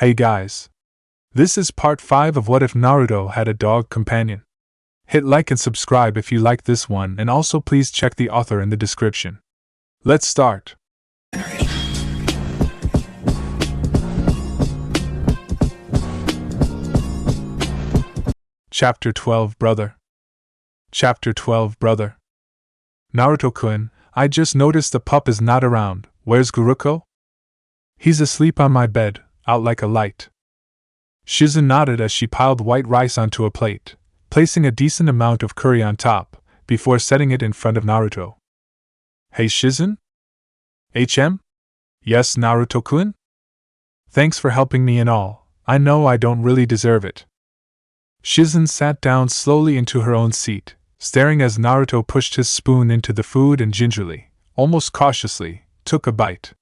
Hey guys. This is part 5 of What If Naruto Had a Dog Companion. Hit like and subscribe if you like this one, and also please check the author in the description. Let's start. Chapter 12 Brother. Chapter 12 Brother. Naruto-kun, I just noticed the pup is not around. Where's Guruko? He's asleep on my bed, out like a light. Shisen nodded as she piled white rice onto a plate, placing a decent amount of curry on top, before setting it in front of Naruto. Hey Shisen? HM? Yes, Naruto-kun? Thanks for helping me and all. I know I don't really deserve it. Shisen sat down slowly into her own seat, staring as Naruto pushed his spoon into the food and gingerly, almost cautiously, took a bite.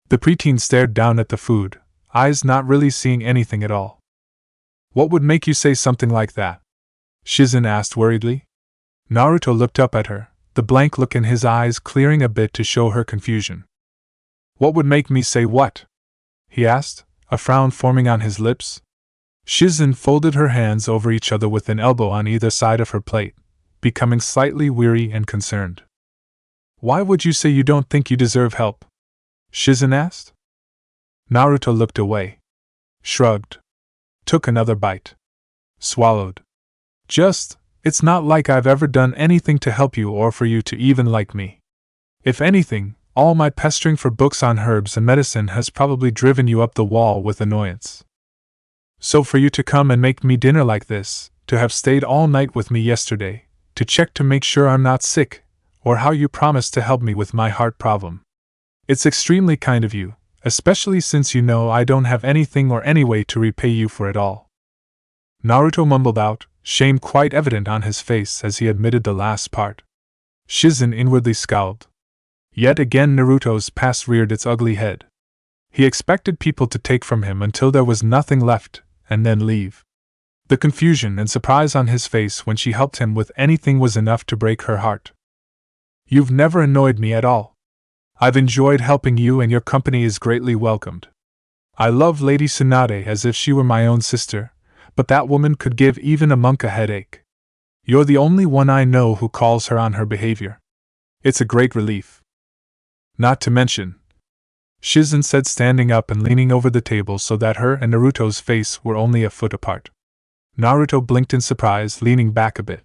The preteen stared down at the food, eyes not really seeing anything at all. What would make you say something like that? Shisen asked worriedly. Naruto looked up at her, the blank look in his eyes clearing a bit to show her confusion. What would make me say what? He asked, a frown forming on his lips. Shisen folded her hands over each other with an elbow on either side of her plate, becoming slightly weary and concerned. Why would you say you don't think you deserve help? Shisen asked. Naruto looked away. Shrugged. Took another bite. Swallowed. It's not like I've ever done anything to help you or for you to even like me. If anything, all my pestering for books on herbs and medicine has probably driven you up the wall with annoyance. So for you to come and make me dinner like this, to have stayed all night with me yesterday, to check to make sure I'm not sick, or how you promised to help me with my heart problem. It's extremely kind of you, especially since you know I don't have anything or any way to repay you for it all. Naruto mumbled out, shame quite evident on his face as he admitted the last part. Shisen inwardly scowled. Yet again Naruto's past reared its ugly head. He expected people to take from him until there was nothing left, and then leave. The confusion and surprise on his face when she helped him with anything was enough to break her heart. You've never annoyed me at all. I've enjoyed helping you and your company is greatly welcomed. I love Lady Tsunade as if she were my own sister, but that woman could give even a monk a headache. You're the only one I know who calls her on her behavior. It's a great relief. Not to mention, Shisen said, standing up and leaning over the table so that her and Naruto's face were only a foot apart. Naruto blinked in surprise, leaning back a bit.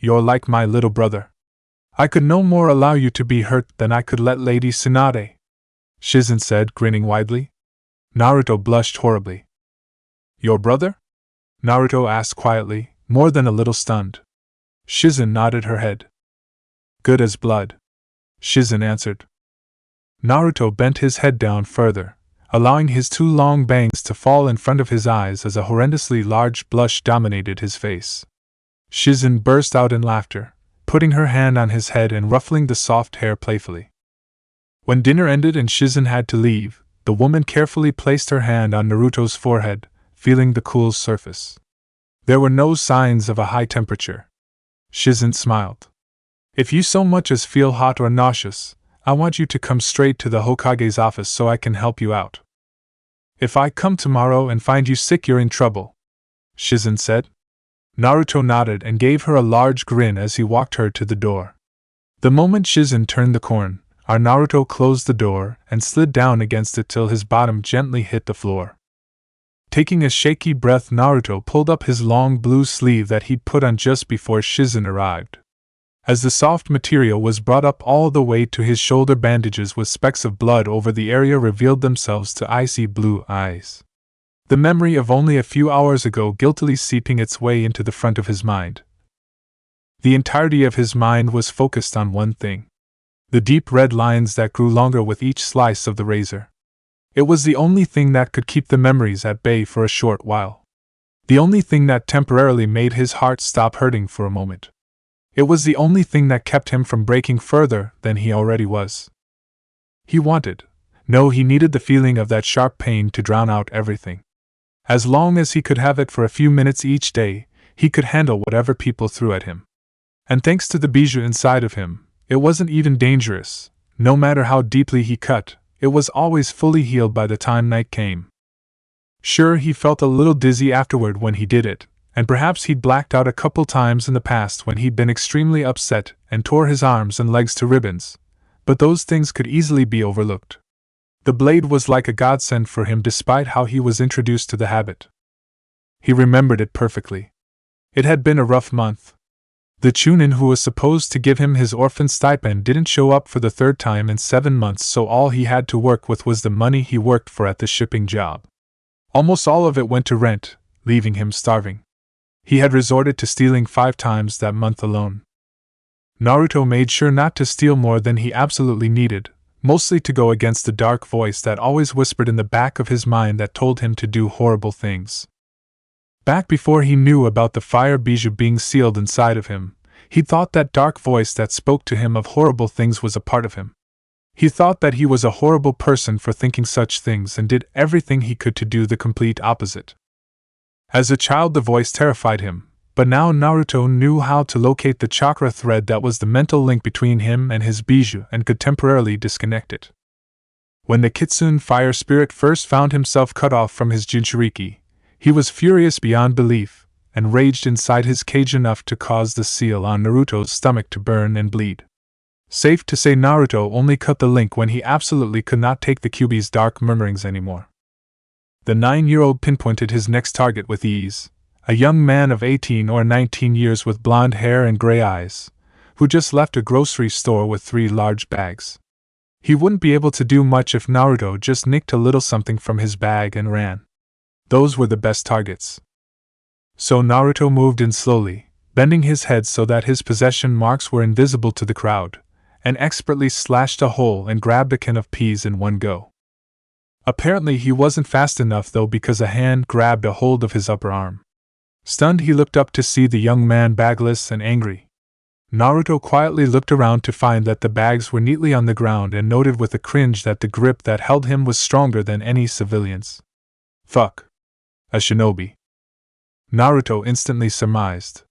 You're like my little brother. I could no more allow you to be hurt than I could let Lady Tsunade, Shisen said, grinning widely. Naruto blushed horribly. Your brother? Naruto asked quietly, more than a little stunned. Shisen nodded her head. Good as blood, Shisen answered. Naruto bent his head down further, allowing his two long bangs to fall in front of his eyes as a horrendously large blush dominated his face. Shisen burst out in laughter, putting her hand on his head and ruffling the soft hair playfully. When dinner ended and Shisen had to leave, the woman carefully placed her hand on Naruto's forehead, feeling the cool surface. There were no signs of a high temperature. Shisen smiled. If you so much as feel hot or nauseous, I want you to come straight to the Hokage's office so I can help you out. If I come tomorrow and find you sick, you're in trouble, Shisen said. Naruto nodded and gave her a large grin as he walked her to the door. The moment Shisen turned the corner, our Naruto closed the door and slid down against it till his bottom gently hit the floor. Taking a shaky breath, Naruto pulled up his long blue sleeve that he'd put on just before Shisen arrived. As the soft material was brought up all the way to his shoulder, bandages with specks of blood over the area revealed themselves to icy blue eyes. The memory of only a few hours ago guiltily seeping its way into the front of his mind. The entirety of his mind was focused on one thing. The deep red lines that grew longer with each slice of the razor. It was the only thing that could keep the memories at bay for a short while. The only thing that temporarily made his heart stop hurting for a moment. It was the only thing that kept him from breaking further than he already was. He needed the feeling of that sharp pain to drown out everything. As long as he could have it for a few minutes each day, he could handle whatever people threw at him. And thanks to the bijou inside of him, it wasn't even dangerous. No matter how deeply he cut, it was always fully healed by the time night came. Sure, he felt a little dizzy afterward when he did it, and perhaps he'd blacked out a couple times in the past when he'd been extremely upset and tore his arms and legs to ribbons, but those things could easily be overlooked. The blade was like a godsend for him despite how he was introduced to the habit. He remembered it perfectly. It had been a rough month. The chunin who was supposed to give him his orphan stipend didn't show up for the third time in 7 months, so all he had to work with was the money he worked for at the shipping job. Almost all of it went to rent, leaving him starving. He had resorted to stealing 5 times that month alone. Naruto made sure not to steal more than he absolutely needed, mostly to go against the dark voice that always whispered in the back of his mind that told him to do horrible things. Back before he knew about the fire bijou being sealed inside of him, he thought that dark voice that spoke to him of horrible things was a part of him. He thought that he was a horrible person for thinking such things and did everything he could to do the complete opposite. As a child, the voice terrified him, but now Naruto knew how to locate the chakra thread that was the mental link between him and his bijou and could temporarily disconnect it. When the Kitsune fire spirit first found himself cut off from his Jinchuriki, he was furious beyond belief, and raged inside his cage enough to cause the seal on Naruto's stomach to burn and bleed. Safe to say Naruto only cut the link when he absolutely could not take the Kyuubi's dark murmurings anymore. The 9-year-old pinpointed his next target with ease, a young man of 18 or 19 years with blonde hair and gray eyes, who just left a grocery store with 3 large bags. He wouldn't be able to do much if Naruto just nicked a little something from his bag and ran. Those were the best targets. So Naruto moved in slowly, bending his head so that his possession marks were invisible to the crowd, and expertly slashed a hole and grabbed a can of peas in one go. Apparently he wasn't fast enough though, because a hand grabbed a hold of his upper arm. Stunned, he looked up to see the young man bagless and angry. Naruto quietly looked around to find that the bags were neatly on the ground and noted with a cringe that the grip that held him was stronger than any civilian's. Fuck. A shinobi. Naruto instantly surmised.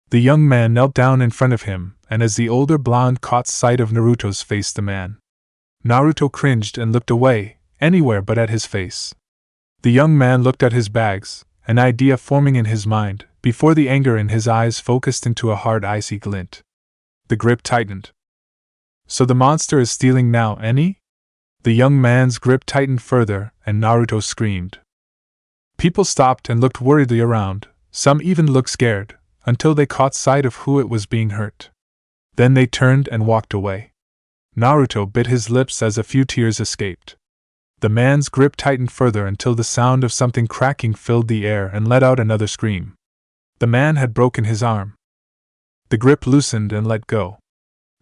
The young man knelt down in front of him, and as the older blonde caught sight of Naruto's face, the man. Naruto cringed and looked away, anywhere but at his face. The young man looked at his bags, an idea forming in his mind, before the anger in his eyes focused into a hard icy glint. The grip tightened. So the monster is stealing now, any? The young man's grip tightened further, and Naruto screamed. People stopped and looked worriedly around, some even looked scared, until they caught sight of who it was being hurt. Then they turned and walked away. Naruto bit his lips as a few tears escaped. The man's grip tightened further until the sound of something cracking filled the air and let out another scream. The man had broken his arm. The grip loosened and let go.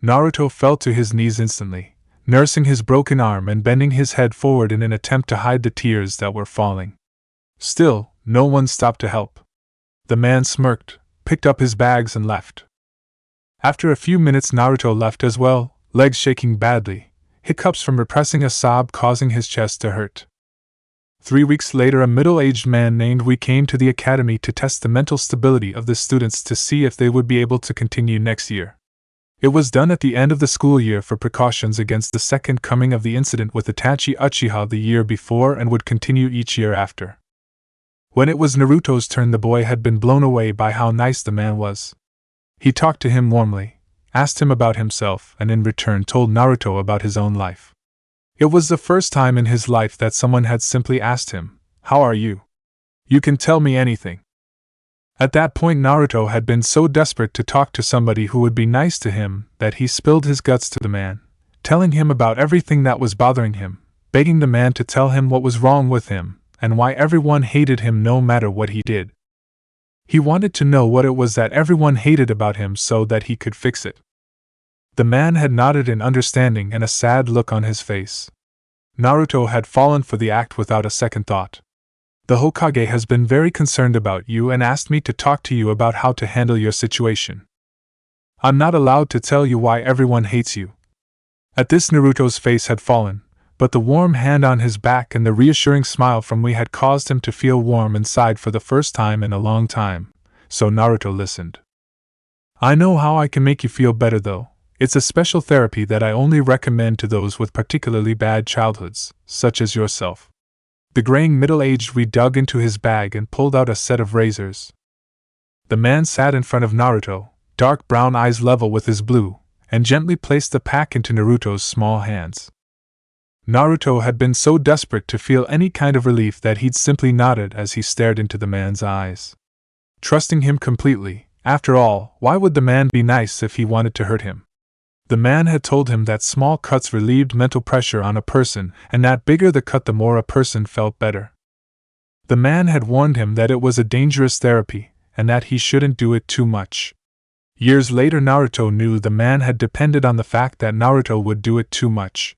Naruto fell to his knees instantly, nursing his broken arm and bending his head forward in an attempt to hide the tears that were falling. Still, no one stopped to help. The man smirked, picked up his bags and left. After a few minutes Naruto left as well, legs shaking badly, hiccups from repressing a sob causing his chest to hurt. 3 weeks later, a middle-aged man named Wee came to the academy to test the mental stability of the students to see if they would be able to continue next year. It was done at the end of the school year for precautions against the second coming of the incident with Itachi Uchiha the year before and would continue each year after. When it was Naruto's turn, the boy had been blown away by how nice the man was. He talked to him warmly, asked him about himself, and in return told Naruto about his own life. It was the first time in his life that someone had simply asked him, "How are you? You can tell me anything." At that point Naruto had been so desperate to talk to somebody who would be nice to him that he spilled his guts to the man, telling him about everything that was bothering him, begging the man to tell him what was wrong with him, and why everyone hated him no matter what he did. He wanted to know what it was that everyone hated about him so that he could fix it. The man had nodded in understanding and a sad look on his face. Naruto had fallen for the act without a second thought. "The Hokage has been very concerned about you and asked me to talk to you about how to handle your situation. I'm not allowed to tell you why everyone hates you." At this Naruto's face had fallen, but the warm hand on his back and the reassuring smile from Wee had caused him to feel warm inside for the first time in a long time, so Naruto listened. "I know how I can make you feel better though. It's a special therapy that I only recommend to those with particularly bad childhoods, such as yourself. The graying middle-aged we dug into his bag and pulled out a set of razors. The man sat in front of Naruto, dark brown eyes level with his blue, and gently placed the pack into Naruto's small hands. Naruto had been so desperate to feel any kind of relief that he'd simply nodded as he stared into the man's eyes. Trusting him completely, after all, why would the man be nice if he wanted to hurt him? The man had told him that small cuts relieved mental pressure on a person, and that bigger the cut the more a person felt better. The man had warned him that it was a dangerous therapy, and that he shouldn't do it too much. Years later Naruto knew the man had depended on the fact that Naruto would do it too much.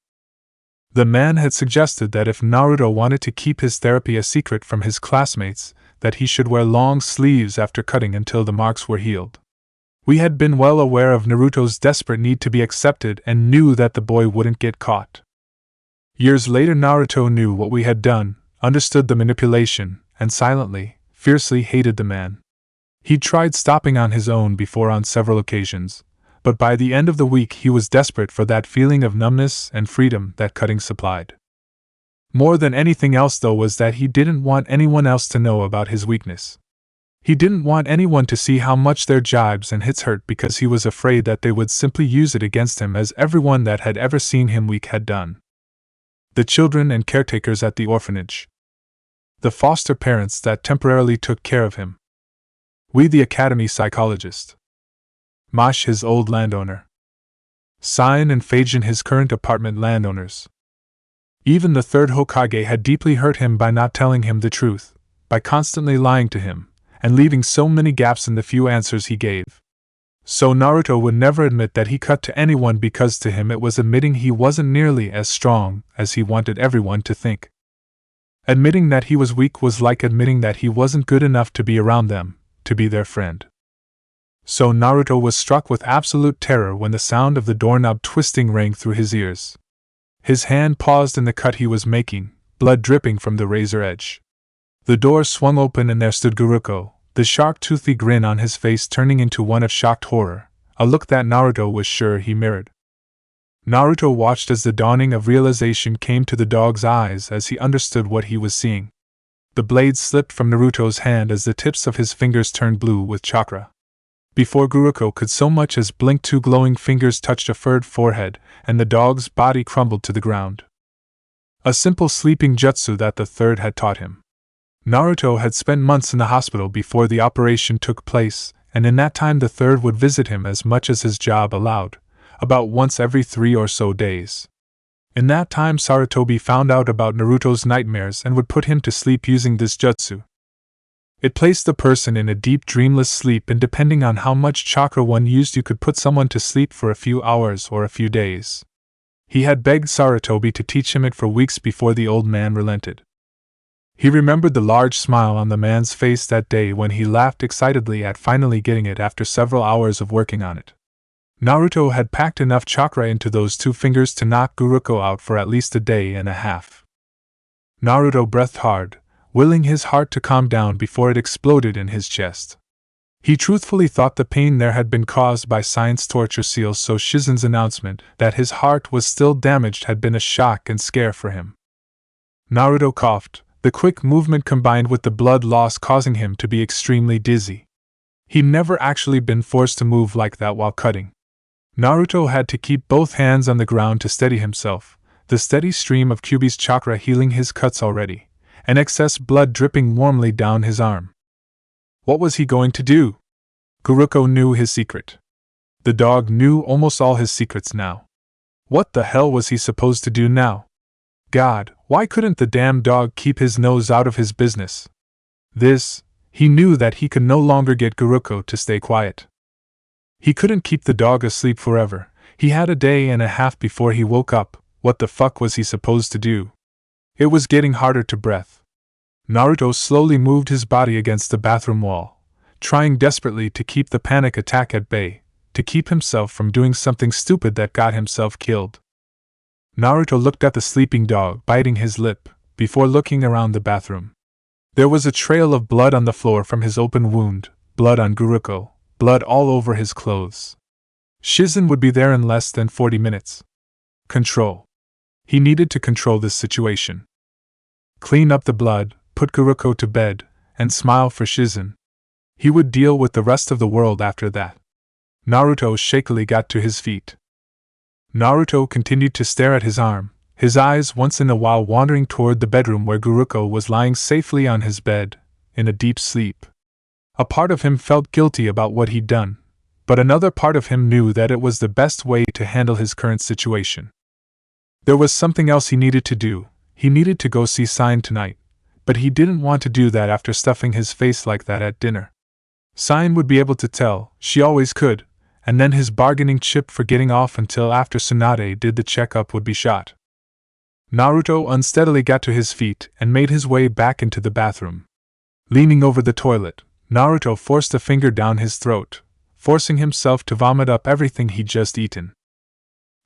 The man had suggested that if Naruto wanted to keep his therapy a secret from his classmates, that he should wear long sleeves after cutting until the marks were healed. We had been well aware of Naruto's desperate need to be accepted and knew that the boy wouldn't get caught. Years later Naruto knew what we had done, understood the manipulation, and silently, fiercely hated the man. He'd tried stopping on his own before on several occasions, but by the end of the week he was desperate for that feeling of numbness and freedom that cutting supplied. More than anything else though was that he didn't want anyone else to know about his weakness. He didn't want anyone to see how much their jibes and hits hurt because he was afraid that they would simply use it against him as everyone that had ever seen him weak had done. The children and caretakers at the orphanage. The foster parents that temporarily took care of him. We the academy psychologist. Mosh his old landowner. Shisen and Feijin his current apartment landowners. Even the third Hokage had deeply hurt him by not telling him the truth, by constantly lying to him, and leaving so many gaps in the few answers he gave. So Naruto would never admit that he cut to anyone because to him it was admitting he wasn't nearly as strong as he wanted everyone to think. Admitting that he was weak was like admitting that he wasn't good enough to be around them, to be their friend. So Naruto was struck with absolute terror when the sound of the doorknob twisting rang through his ears. His hand paused in the cut he was making, blood dripping from the razor edge. The door swung open and there stood Guruko, the shark-toothy grin on his face turning into one of shocked horror, a look that Naruto was sure he mirrored. Naruto watched as the dawning of realization came to the dog's eyes as he understood what he was seeing. The blade slipped from Naruto's hand as the tips of his fingers turned blue with chakra. Before Guruko could so much as blink, two glowing fingers touched a furred forehead, and the dog's body crumbled to the ground. A simple sleeping jutsu that the third had taught him. Naruto had spent months in the hospital before the operation took place, and in that time the third would visit him as much as his job allowed, about once every 3 or so days. In that time Sarutobi found out about Naruto's nightmares and would put him to sleep using this jutsu. It placed the person in a deep dreamless sleep, and depending on how much chakra one used you could put someone to sleep for a few hours or a few days. He had begged Sarutobi to teach him it for weeks before the old man relented. He remembered the large smile on the man's face that day when he laughed excitedly at finally getting it after several hours of working on it. Naruto had packed enough chakra into those 2 fingers to knock Guruko out for at least a day and a half. Naruto breathed hard, willing his heart to calm down before it exploded in his chest. He truthfully thought the pain there had been caused by science torture seals, so Shisen's announcement that his heart was still damaged had been a shock and scare for him. Naruto coughed, the quick movement combined with the blood loss causing him to be extremely dizzy. He'd never actually been forced to move like that while cutting. Naruto had to keep both hands on the ground to steady himself, the steady stream of Kyuubi's chakra healing his cuts already, and excess blood dripping warmly down his arm. What was he going to do? Guruko knew his secret. The dog knew almost all his secrets now. What the hell was he supposed to do now? God, why couldn't the damn dog keep his nose out of his business? He knew that he could no longer get Guruko to stay quiet. He couldn't keep the dog asleep forever. He had a day and a half before he woke up. What the fuck was he supposed to do? It was getting harder to breathe. Naruto slowly moved his body against the bathroom wall, trying desperately to keep the panic attack at bay, to keep himself from doing something stupid that got himself killed. Naruto looked at the sleeping dog, biting his lip, before looking around the bathroom. There was a trail of blood on the floor from his open wound, blood on Guruko, blood all over his clothes. Shisen would be there in less than 40 minutes. Control. He needed to control this situation. clean up the blood, put Guruko to bed, and smile for Shisen. He would deal with the rest of the world after that. Naruto shakily got to his feet. Naruto continued to stare at his arm, his eyes once in a while wandering toward the bedroom where Guruko was lying safely on his bed, in a deep sleep. A part of him felt guilty about what he'd done, but another part of him knew that it was the best way to handle his current situation. There was something else he needed to do. He needed to go see Shisen tonight, but he didn't want to do that after stuffing his face like that at dinner. Shisen would be able to tell, she always could, and then his bargaining chip for getting off until after Tsunade did the checkup would be shot. Naruto unsteadily got to his feet and made his way back into the bathroom. Leaning over the toilet, Naruto forced a finger down his throat, forcing himself to vomit up everything he'd just eaten.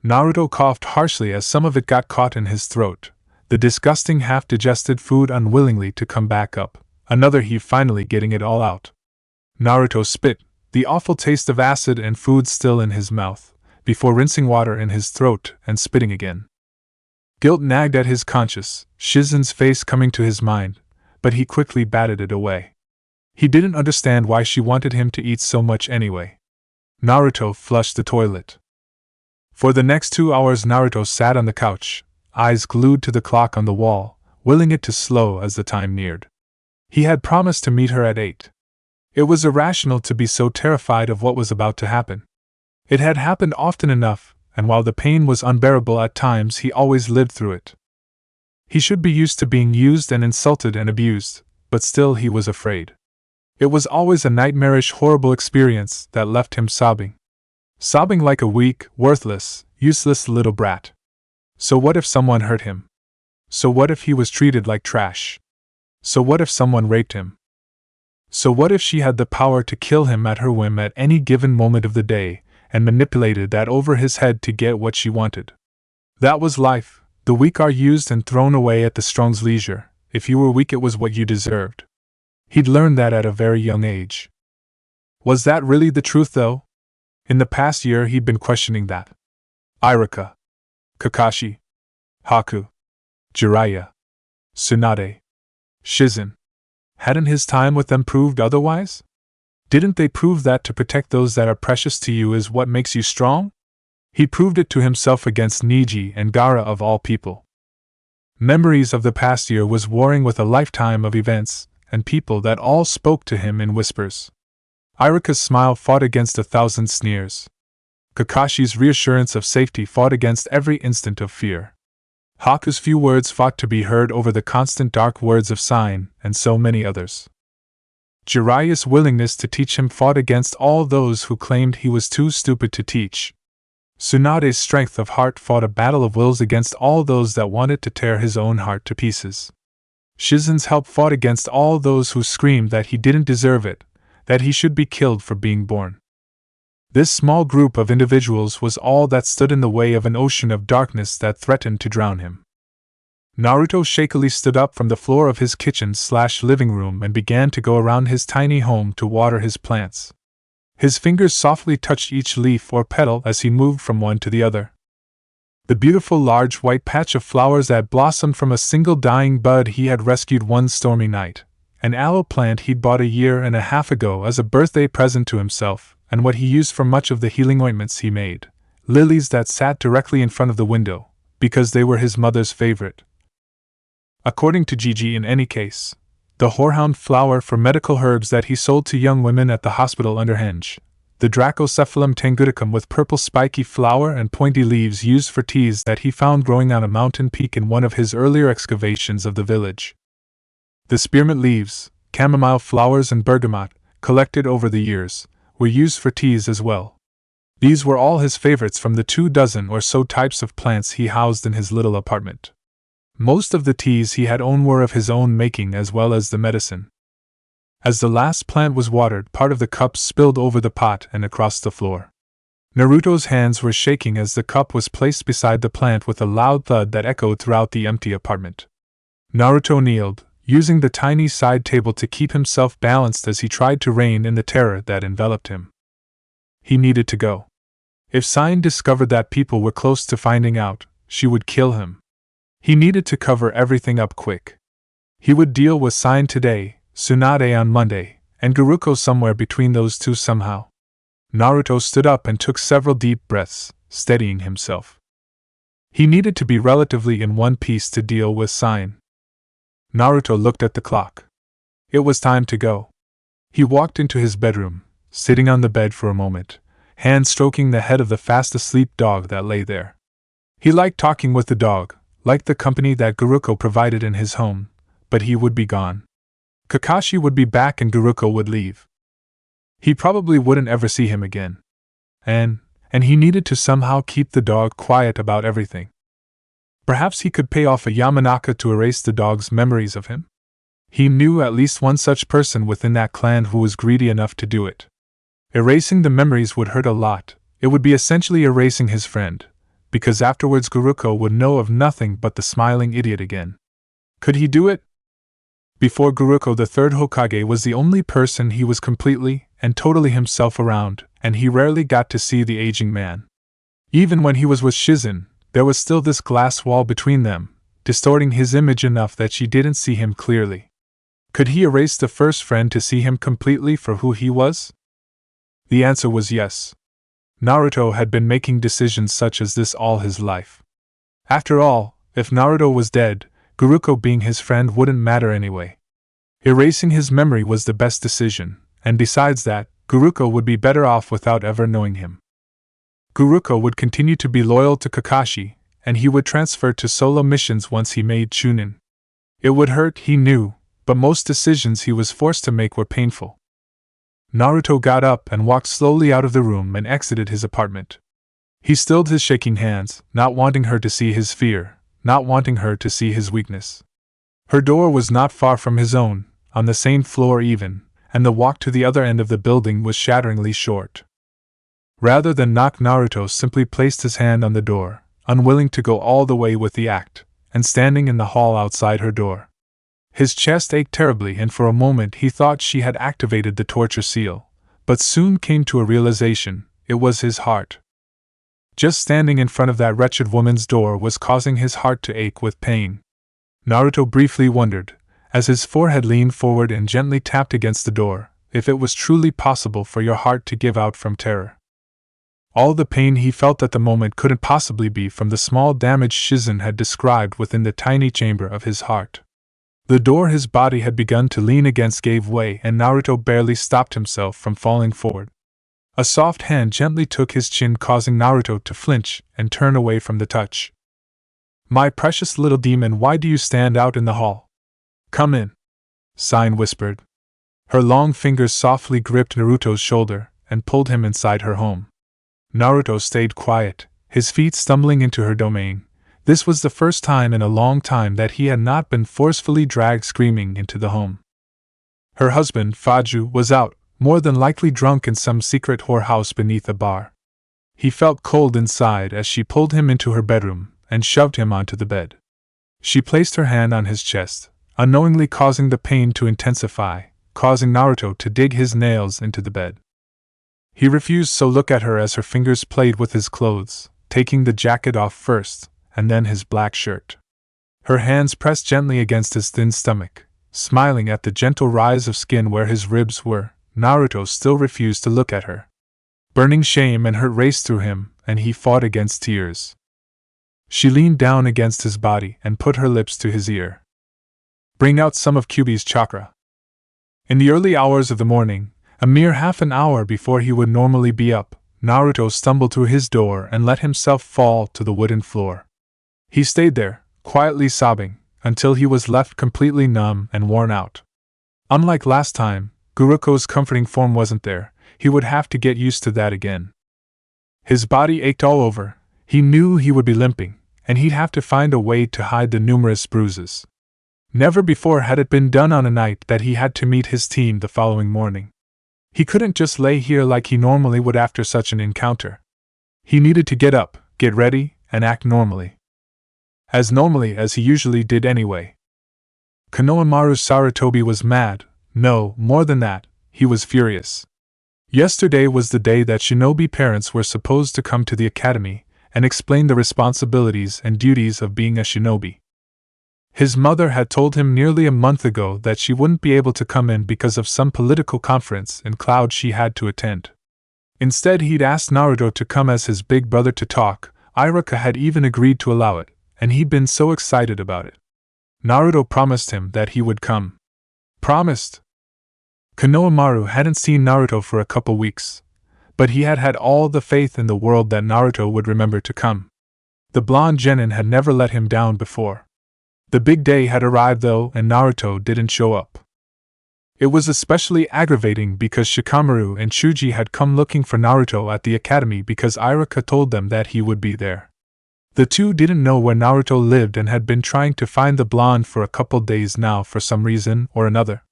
Naruto coughed harshly as some of it got caught in his throat, the disgusting half-digested food unwillingly to come back up, another heave finally getting it all out. Naruto spit, the awful taste of acid and food still in his mouth, before rinsing water in his throat and spitting again. Guilt nagged at his conscience, Shizen's face coming to his mind, but he quickly batted it away. He didn't understand why she wanted him to eat so much anyway. Naruto flushed the toilet. For the next 2 hours Naruto sat on the couch, eyes glued to the clock on the wall, willing it to slow as the time neared. He had promised to meet her at 8. It was irrational to be so terrified of what was about to happen. It had happened often enough, and while the pain was unbearable at times he always lived through it. He should be used to being used and insulted and abused, but still he was afraid. It was always a nightmarish, horrible experience that left him sobbing. Sobbing like a weak, worthless, useless little brat. So what if someone hurt him? So what if he was treated like trash? So what if someone raped him? So what if she had the power to kill him at her whim at any given moment of the day, and manipulated that over his head to get what she wanted? That was life. The weak are used and thrown away at the strong's leisure. If you were weak, it was what you deserved. He'd learned that at a very young age. Was that really the truth, though? In the past year he'd been questioning that. Iruka, Kakashi, Haku, Jiraiya, Tsunade, Shisen. Hadn't his time with them proved otherwise? Didn't they prove that to protect those that are precious to you is what makes you strong? He proved it to himself against Neji and Gaara of all people. Memories of the past year was warring with a lifetime of events and people that all spoke to him in whispers. Iruka's smile fought against 1,000 sneers. Kakashi's reassurance of safety fought against every instant of fear. Haku's few words fought to be heard over the constant dark words of Shisen, and so many others. Jiraiya's willingness to teach him fought against all those who claimed he was too stupid to teach. Tsunade's strength of heart fought a battle of wills against all those that wanted to tear his own heart to pieces. Shizen's help fought against all those who screamed that he didn't deserve it, that he should be killed for being born. This small group of individuals was all that stood in the way of an ocean of darkness that threatened to drown him. Naruto shakily stood up from the floor of his kitchen/living room and began to go around his tiny home to water his plants. His fingers softly touched each leaf or petal as he moved from one to the other. The beautiful large white patch of flowers that blossomed from a single dying bud he had rescued one stormy night, an aloe plant he'd bought 1.5 years ago as a birthday present to himself, and what he used for much of the healing ointments he made, lilies that sat directly in front of the window, because they were his mother's favorite. According to Gigi, in any case, the horehound flower for medical herbs that he sold to young women at the hospital under Henge, the Dracocephalum tangudicum with purple spiky flower and pointy leaves used for teas that he found growing on a mountain peak in one of his earlier excavations of the village. The spearmint leaves, chamomile flowers and bergamot, collected over the years, were used for teas as well. These were all his favorites from the 24 or so types of plants he housed in his little apartment. Most of the teas he had owned were of his own making as well as the medicine. As the last plant was watered, part of the cup spilled over the pot and across the floor. Naruto's hands were shaking as the cup was placed beside the plant with a loud thud that echoed throughout the empty apartment. Naruto kneeled, using the tiny side table to keep himself balanced as he tried to rein in the terror that enveloped him. He needed to go. If Shisen discovered that people were close to finding out, she would kill him. He needed to cover everything up quick. He would deal with Shisen today, Tsunade on Monday, and Guruko somewhere between those two somehow. Naruto stood up and took several deep breaths, steadying himself. He needed to be relatively in one piece to deal with Shisen. Naruto looked at the clock. It was time to go. He walked into his bedroom, sitting on the bed for a moment, hand stroking the head of the fast-asleep dog that lay there. He liked talking with the dog, liked the company that Guruko provided in his home, but he would be gone. Kakashi would be back and Guruko would leave. He probably wouldn't ever see him again. And he needed to somehow keep the dog quiet about everything. Perhaps he could pay off a Yamanaka to erase the dog's memories of him? He knew at least one such person within that clan who was greedy enough to do it. Erasing the memories would hurt a lot. It would be essentially erasing his friend, because afterwards Guruko would know of nothing but the smiling idiot again. Could he do it? Before Guruko, the third Hokage was the only person he was completely and totally himself around, and he rarely got to see the aging man. Even when he was with Shisen, there was still this glass wall between them, distorting his image enough that she didn't see him clearly. Could he erase the first friend to see him completely for who he was? The answer was yes. Naruto had been making decisions such as this all his life. After all, if Naruto was dead, Guruko being his friend wouldn't matter anyway. Erasing his memory was the best decision, and besides that, Guruko would be better off without ever knowing him. Guruko would continue to be loyal to Kakashi, and he would transfer to solo missions once he made Chunin. It would hurt, he knew, but most decisions he was forced to make were painful. Naruto got up and walked slowly out of the room and exited his apartment. He stilled his shaking hands, not wanting her to see his fear, not wanting her to see his weakness. Her door was not far from his own, on the same floor even, and the walk to the other end of the building was shatteringly short. Rather than knock, Naruto simply placed his hand on the door, unwilling to go all the way with the act, and standing in the hall outside her door. His chest ached terribly, and for a moment he thought she had activated the torture seal, but soon came to a realization: it was his heart. Just standing in front of that wretched woman's door was causing his heart to ache with pain. Naruto briefly wondered, as his forehead leaned forward and gently tapped against the door, if it was truly possible for your heart to give out from terror. All the pain he felt at the moment couldn't possibly be from the small damage Shisen had described within the tiny chamber of his heart. The door his body had begun to lean against gave way, and Naruto barely stopped himself from falling forward. A soft hand gently took his chin, causing Naruto to flinch and turn away from the touch. "My precious little demon, why do you stand out in the hall? Come in," Shisen whispered. Her long fingers softly gripped Naruto's shoulder and pulled him inside her home. Naruto stayed quiet, his feet stumbling into her domain. This was the first time in a long time that he had not been forcefully dragged screaming into the home. Her husband, Faju, was out, more than likely drunk in some secret whorehouse beneath a bar. He felt cold inside as she pulled him into her bedroom and shoved him onto the bed. She placed her hand on his chest, unknowingly causing the pain to intensify, causing Naruto to dig his nails into the bed. He refused to look at her as her fingers played with his clothes, taking the jacket off first, and then his black shirt. Her hands pressed gently against his thin stomach, smiling at the gentle rise of skin where his ribs were. Naruto still refused to look at her. Burning shame and hurt raced through him, and he fought against tears. She leaned down against his body and put her lips to his ear. "Bring out some of Kyuubi's chakra." In the early hours of the morning, a mere half an hour before he would normally be up, Naruto stumbled through his door and let himself fall to the wooden floor. He stayed there, quietly sobbing, until he was left completely numb and worn out. Unlike last time, Guruko's comforting form wasn't there. He would have to get used to that again. His body ached all over. He knew he would be limping, and he'd have to find a way to hide the numerous bruises. Never before had it been done on a night that he had to meet his team the following morning. He couldn't just lay here like he normally would after such an encounter. He needed to get up, get ready, and act normally. As normally as he usually did anyway. Konohamaru Sarutobi was mad. No, more than that, he was furious. Yesterday was the day that shinobi parents were supposed to come to the academy and explain the responsibilities and duties of being a shinobi. His mother had told him nearly a month ago that she wouldn't be able to come in because of some political conference in Cloud she had to attend. Instead, he'd asked Naruto to come as his big brother to talk. Iruka had even agreed to allow it, and he'd been so excited about it. Naruto promised him that he would come. Promised? Konohamaru hadn't seen Naruto for a couple weeks, but he had had all the faith in the world that Naruto would remember to come. The blonde genin had never let him down before. The big day had arrived though, and Naruto didn't show up. It was especially aggravating because Shikamaru and Shuji had come looking for Naruto at the academy because Iruka told them that he would be there. The two didn't know where Naruto lived and had been trying to find the blonde for a couple days now for some reason or another.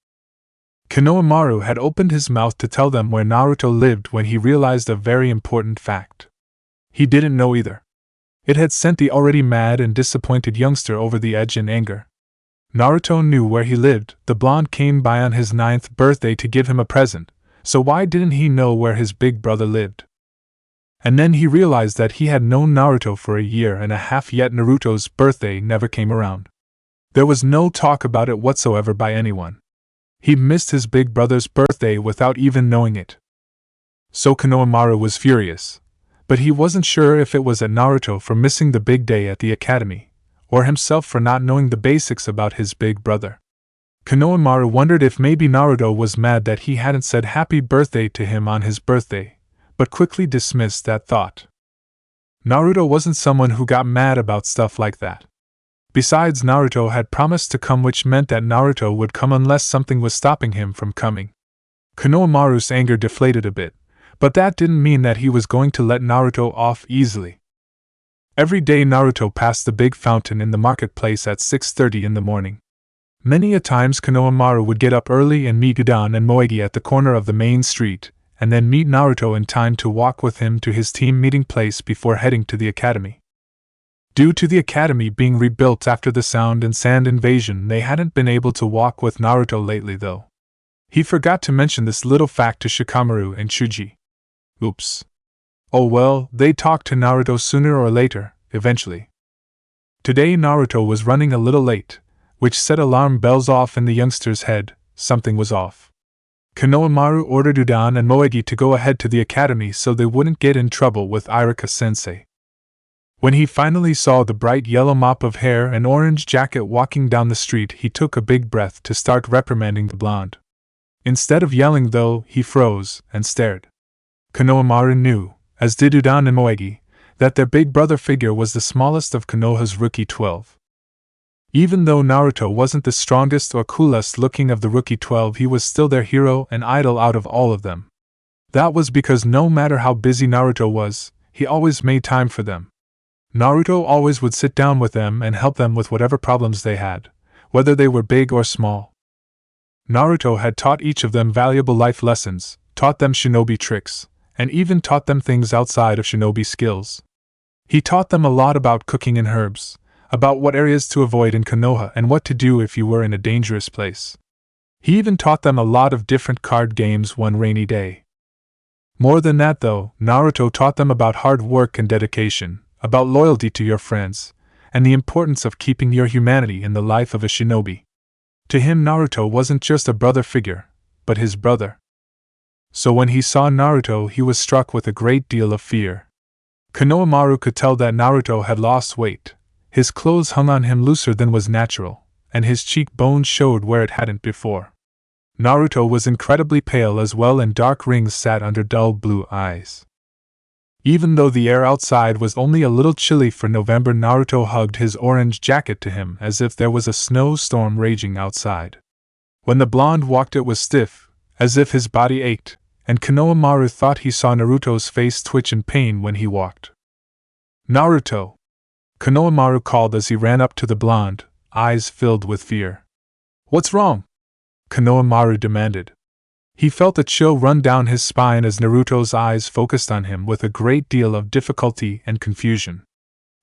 Konohamaru had opened his mouth to tell them where Naruto lived when he realized a very important fact. He didn't know either. It had sent the already mad and disappointed youngster over the edge in anger. Naruto knew where he lived. The blonde came by on his 9th birthday to give him a present, so why didn't he know where his big brother lived? And then he realized that he had known Naruto for a year and a half, yet Naruto's birthday never came around. There was no talk about it whatsoever by anyone. He'd missed his big brother's birthday without even knowing it. So Konohamaru was furious, but he wasn't sure if it was at Naruto for missing the big day at the academy, or himself for not knowing the basics about his big brother. Konohamaru wondered if maybe Naruto was mad that he hadn't said happy birthday to him on his birthday, but quickly dismissed that thought. Naruto wasn't someone who got mad about stuff like that. Besides, Naruto had promised to come, which meant that Naruto would come unless something was stopping him from coming. Konohamaru's anger deflated a bit, but that didn't mean that he was going to let Naruto off easily. Every day Naruto passed the big fountain in the marketplace at 6:30 in the morning. Many a times Konohamaru would get up early and meet Udan and Moegi at the corner of the main street, and then meet Naruto in time to walk with him to his team meeting place before heading to the academy. Due to the academy being rebuilt after the Sound and Sand invasion, they hadn't been able to walk with Naruto lately though. He forgot to mention this little fact to Shikamaru and Shuji. Oops. Oh well, they'd talk to Naruto sooner or later, eventually. Today Naruto was running a little late, which set alarm bells off in the youngster's head. Something was off. Konohamaru ordered Udan and Moegi to go ahead to the academy so they wouldn't get in trouble with Iruka-sensei. When he finally saw the bright yellow mop of hair and orange jacket walking down the street, he took a big breath to start reprimanding the blonde. Instead of yelling though, he froze and stared. Konohamaru knew, as did Udan and Moegi, that their big brother figure was the smallest of Konoha's rookie 12. Even though Naruto wasn't the strongest or coolest looking of the rookie 12, he was still their hero and idol out of all of them. That was because no matter how busy Naruto was, he always made time for them. Naruto always would sit down with them and help them with whatever problems they had, whether they were big or small. Naruto had taught each of them valuable life lessons, taught them shinobi tricks, and even taught them things outside of shinobi skills. He taught them a lot about cooking and herbs, about what areas to avoid in Konoha and what to do if you were in a dangerous place. He even taught them a lot of different card games one rainy day. More than that though, Naruto taught them about hard work and dedication, about loyalty to your friends, and the importance of keeping your humanity in the life of a shinobi. To him Naruto wasn't just a brother figure, but his brother. So when he saw Naruto he was struck with a great deal of fear. Konohamaru could tell that Naruto had lost weight. His clothes hung on him looser than was natural, and his cheekbones showed where it hadn't before. Naruto was incredibly pale as well, and dark rings sat under dull blue eyes. Even though the air outside was only a little chilly for November, Naruto hugged his orange jacket to him as if there was a snowstorm raging outside. When the blonde walked it was stiff, as if his body ached, and Konohamaru thought he saw Naruto's face twitch in pain when he walked. Naruto! Konohamaru called as he ran up to the blonde, eyes filled with fear. What's wrong? Konohamaru demanded. He felt a chill run down his spine as Naruto's eyes focused on him with a great deal of difficulty and confusion.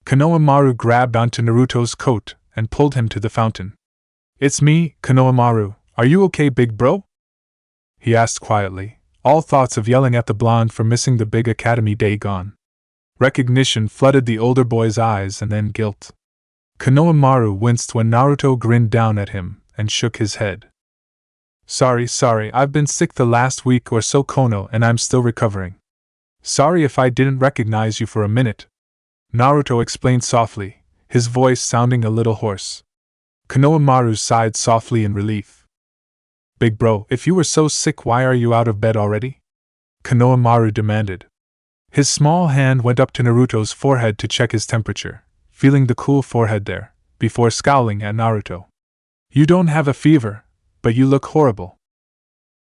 Konohamaru grabbed onto Naruto's coat and pulled him to the fountain. It's me, Konohamaru. Are you okay, big bro? He asked quietly, all thoughts of yelling at the blonde for missing the big academy day gone. Recognition flooded the older boy's eyes and then guilt. Konohamaru winced when Naruto grinned down at him and shook his head. Sorry, I've been sick the last week or so, Kono, and I'm still recovering. Sorry if I didn't recognize you for a minute. Naruto explained softly, his voice sounding a little hoarse. Konohamaru sighed softly in relief. Big bro, if you were so sick, why are you out of bed already? Konohamaru demanded. His small hand went up to Naruto's forehead to check his temperature, feeling the cool forehead there, before scowling at Naruto. You don't have a fever, but you look horrible.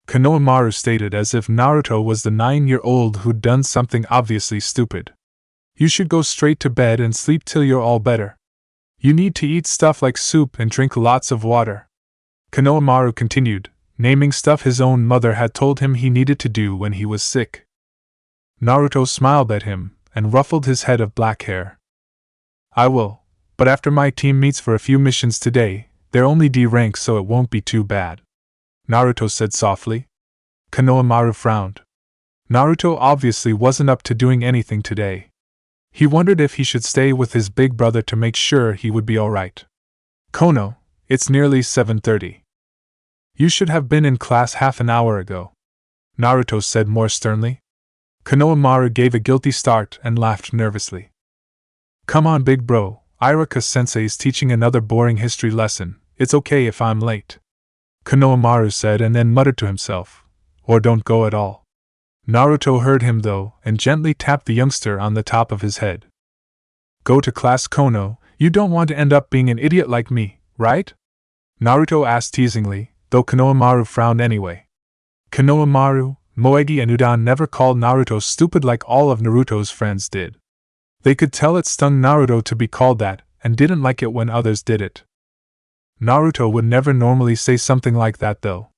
Konohamaru stated as if Naruto was the 9-year-old who'd done something obviously stupid. You should go straight to bed and sleep till you're all better. You need to eat stuff like soup and drink lots of water. Konohamaru continued, naming stuff his own mother had told him he needed to do when he was sick. Naruto smiled at him and ruffled his head of black hair. I will, but after my team meets for a few missions today, they're only D rank, so it won't be too bad, Naruto said softly. Konohamaru frowned. Naruto obviously wasn't up to doing anything today. He wondered if he should stay with his big brother to make sure he would be alright. Kono, it's nearly 7:30. You should have been in class half an hour ago, Naruto said more sternly. Konohamaru gave a guilty start and laughed nervously. Come on, big bro, Iruka-sensei's teaching another boring history lesson. It's okay if I'm late, Konohamaru said, and then muttered to himself, or don't go at all. Naruto heard him though, and gently tapped the youngster on the top of his head. Go to class, Kono, you don't want to end up being an idiot like me, right? Naruto asked teasingly, though Konohamaru frowned anyway. Konohamaru, Moegi and Udan never called Naruto stupid like all of Naruto's friends did. They could tell it stung Naruto to be called that, and didn't like it when others did it. Naruto would never normally say something like that though.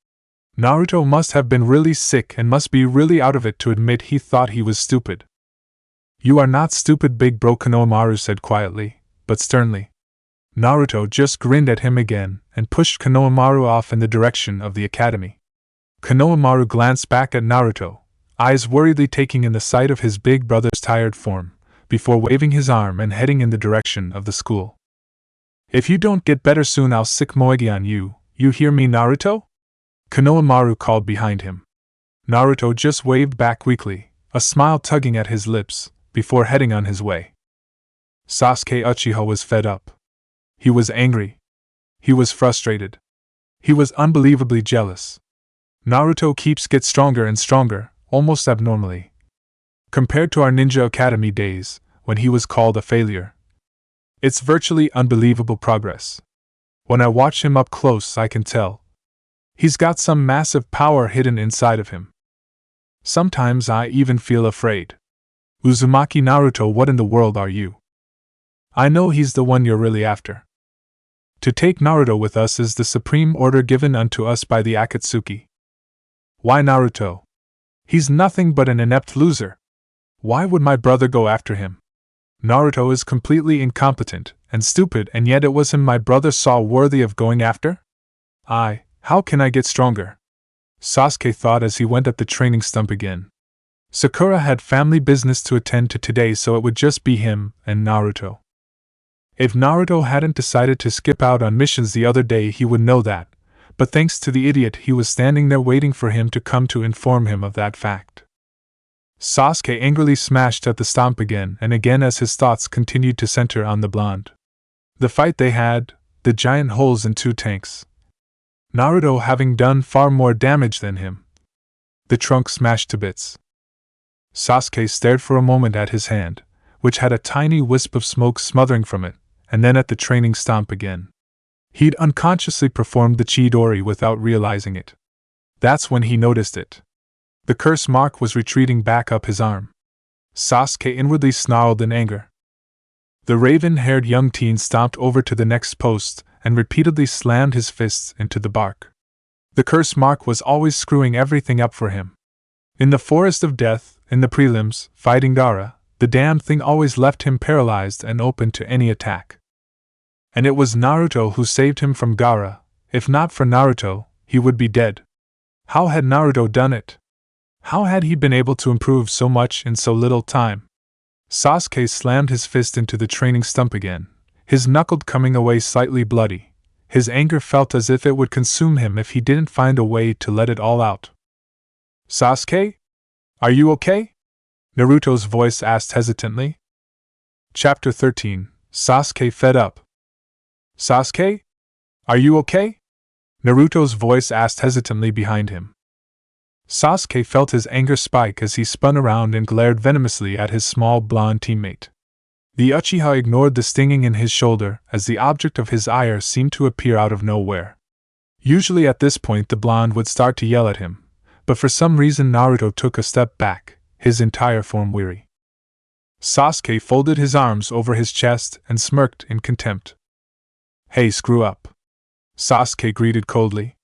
Naruto must have been really sick and must be really out of it to admit he thought he was stupid. You are not stupid, big bro, Konohamaru said quietly, but sternly. Naruto just grinned at him again and pushed Konohamaru off in the direction of the academy. Konohamaru glanced back at Naruto, eyes worriedly taking in the sight of his big brother's tired form, before waving his arm and heading in the direction of the school. If you don't get better soon, I'll sick Moegi on you, you hear me, Naruto? Konohamaru called behind him. Naruto just waved back weakly, a smile tugging at his lips, before heading on his way. Sasuke Uchiha was fed up. He was angry. He was frustrated. He was unbelievably jealous. Naruto gets stronger and stronger, almost abnormally. Compared to our Ninja Academy days, when he was called a failure. It's virtually unbelievable progress. When I watch him up close, I can tell. He's got some massive power hidden inside of him. Sometimes I even feel afraid. Uzumaki Naruto, what in the world are you? I know he's the one you're really after. To take Naruto with us is the supreme order given unto us by the Akatsuki. Why Naruto? He's nothing but an inept loser. Why would my brother go after him? Naruto is completely incompetent and stupid, and yet it was him my brother saw worthy of going after? How can I get stronger? Sasuke thought as he went at the training stump again. Sakura had family business to attend to today, so it would just be him and Naruto. If Naruto hadn't decided to skip out on missions the other day, he would know that, but thanks to the idiot, he was standing there waiting for him to come to inform him of that fact. Sasuke angrily smashed at the stomp again and again as his thoughts continued to center on the blonde. The fight they had, the giant holes in 2 tanks. Naruto having done far more damage than him. The trunk smashed to bits. Sasuke stared for a moment at his hand, which had a tiny wisp of smoke smothering from it, and then at the training stomp again. He'd unconsciously performed the Chidori without realizing it. That's when he noticed it. The curse mark was retreating back up his arm. Sasuke inwardly snarled in anger. The raven-haired young teen stomped over to the next post and repeatedly slammed his fists into the bark. The curse mark was always screwing everything up for him. In the Forest of Death, in the prelims, fighting Gaara, the damn thing always left him paralyzed and open to any attack. And it was Naruto who saved him from Gaara. If not for Naruto, he would be dead. How had Naruto done it? How had he been able to improve so much in so little time? Sasuke slammed his fist into the training stump again, his knuckle coming away slightly bloody. His anger felt as if it would consume him if he didn't find a way to let it all out. Sasuke? Are you okay? Naruto's voice asked hesitantly. Chapter 13. Sasuke fed up. Sasuke? Are you okay? Naruto's voice asked hesitantly behind him. Sasuke felt his anger spike as he spun around and glared venomously at his small blonde teammate. The Uchiha ignored the stinging in his shoulder as the object of his ire seemed to appear out of nowhere. Usually at this point the blonde would start to yell at him, but for some reason Naruto took a step back, his entire form weary. Sasuke folded his arms over his chest and smirked in contempt. Hey, screw up. Sasuke greeted coldly.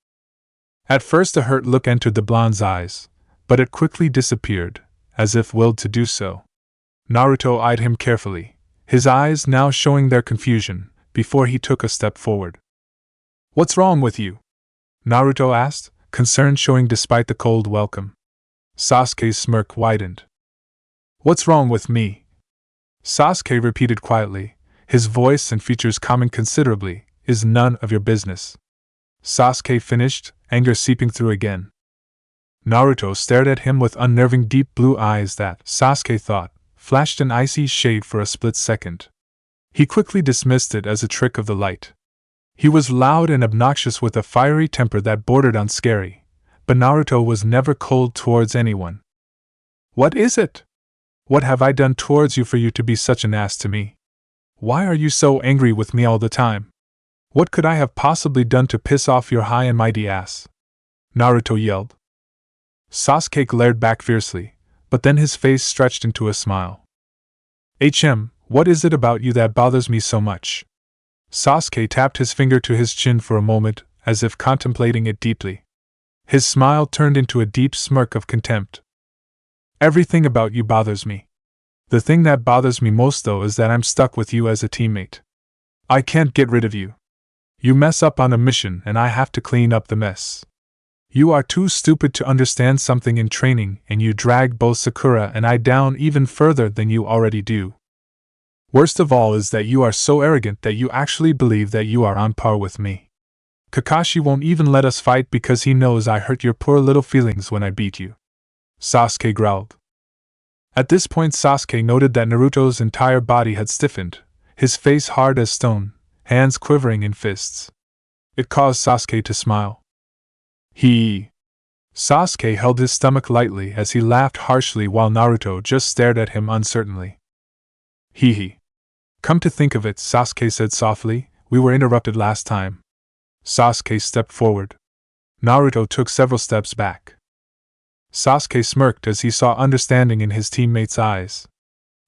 At first a hurt look entered the blonde's eyes, but it quickly disappeared, as if willed to do so. Naruto eyed him carefully, his eyes now showing their confusion, before he took a step forward. What's wrong with you? Naruto asked, concern showing despite the cold welcome. Sasuke's smirk widened. What's wrong with me? Sasuke repeated quietly, his voice and features calming considerably, is none of your business. Sasuke finished, anger seeping through again. Naruto stared at him with unnerving deep blue eyes that, Sasuke thought, flashed an icy shade for a split second. He quickly dismissed it as a trick of the light. He was loud and obnoxious with a fiery temper that bordered on scary, but Naruto was never cold towards anyone. What is it? What have I done towards you for you to be such an ass to me? Why are you so angry with me all the time? What could I have possibly done to piss off your high and mighty ass? Naruto yelled. Sasuke glared back fiercely, but then his face stretched into a smile. What is it about you that bothers me so much? Sasuke tapped his finger to his chin for a moment, as if contemplating it deeply. His smile turned into a deep smirk of contempt. Everything about you bothers me. The thing that bothers me most though is that I'm stuck with you as a teammate. I can't get rid of you. You mess up on a mission and I have to clean up the mess. You are too stupid to understand something in training and you drag both Sakura and I down even further than you already do. Worst of all is that you are so arrogant that you actually believe that you are on par with me. Kakashi won't even let us fight because he knows I hurt your poor little feelings when I beat you. Sasuke growled. At this point Sasuke noted that Naruto's entire body had stiffened, his face hard as stone, hands quivering in fists. It caused Sasuke to smile. Sasuke held his stomach lightly as he laughed harshly while Naruto just stared at him uncertainly. Come to think of it, Sasuke said softly, we were interrupted last time. Sasuke stepped forward. Naruto took several steps back. Sasuke smirked as he saw understanding in his teammate's eyes.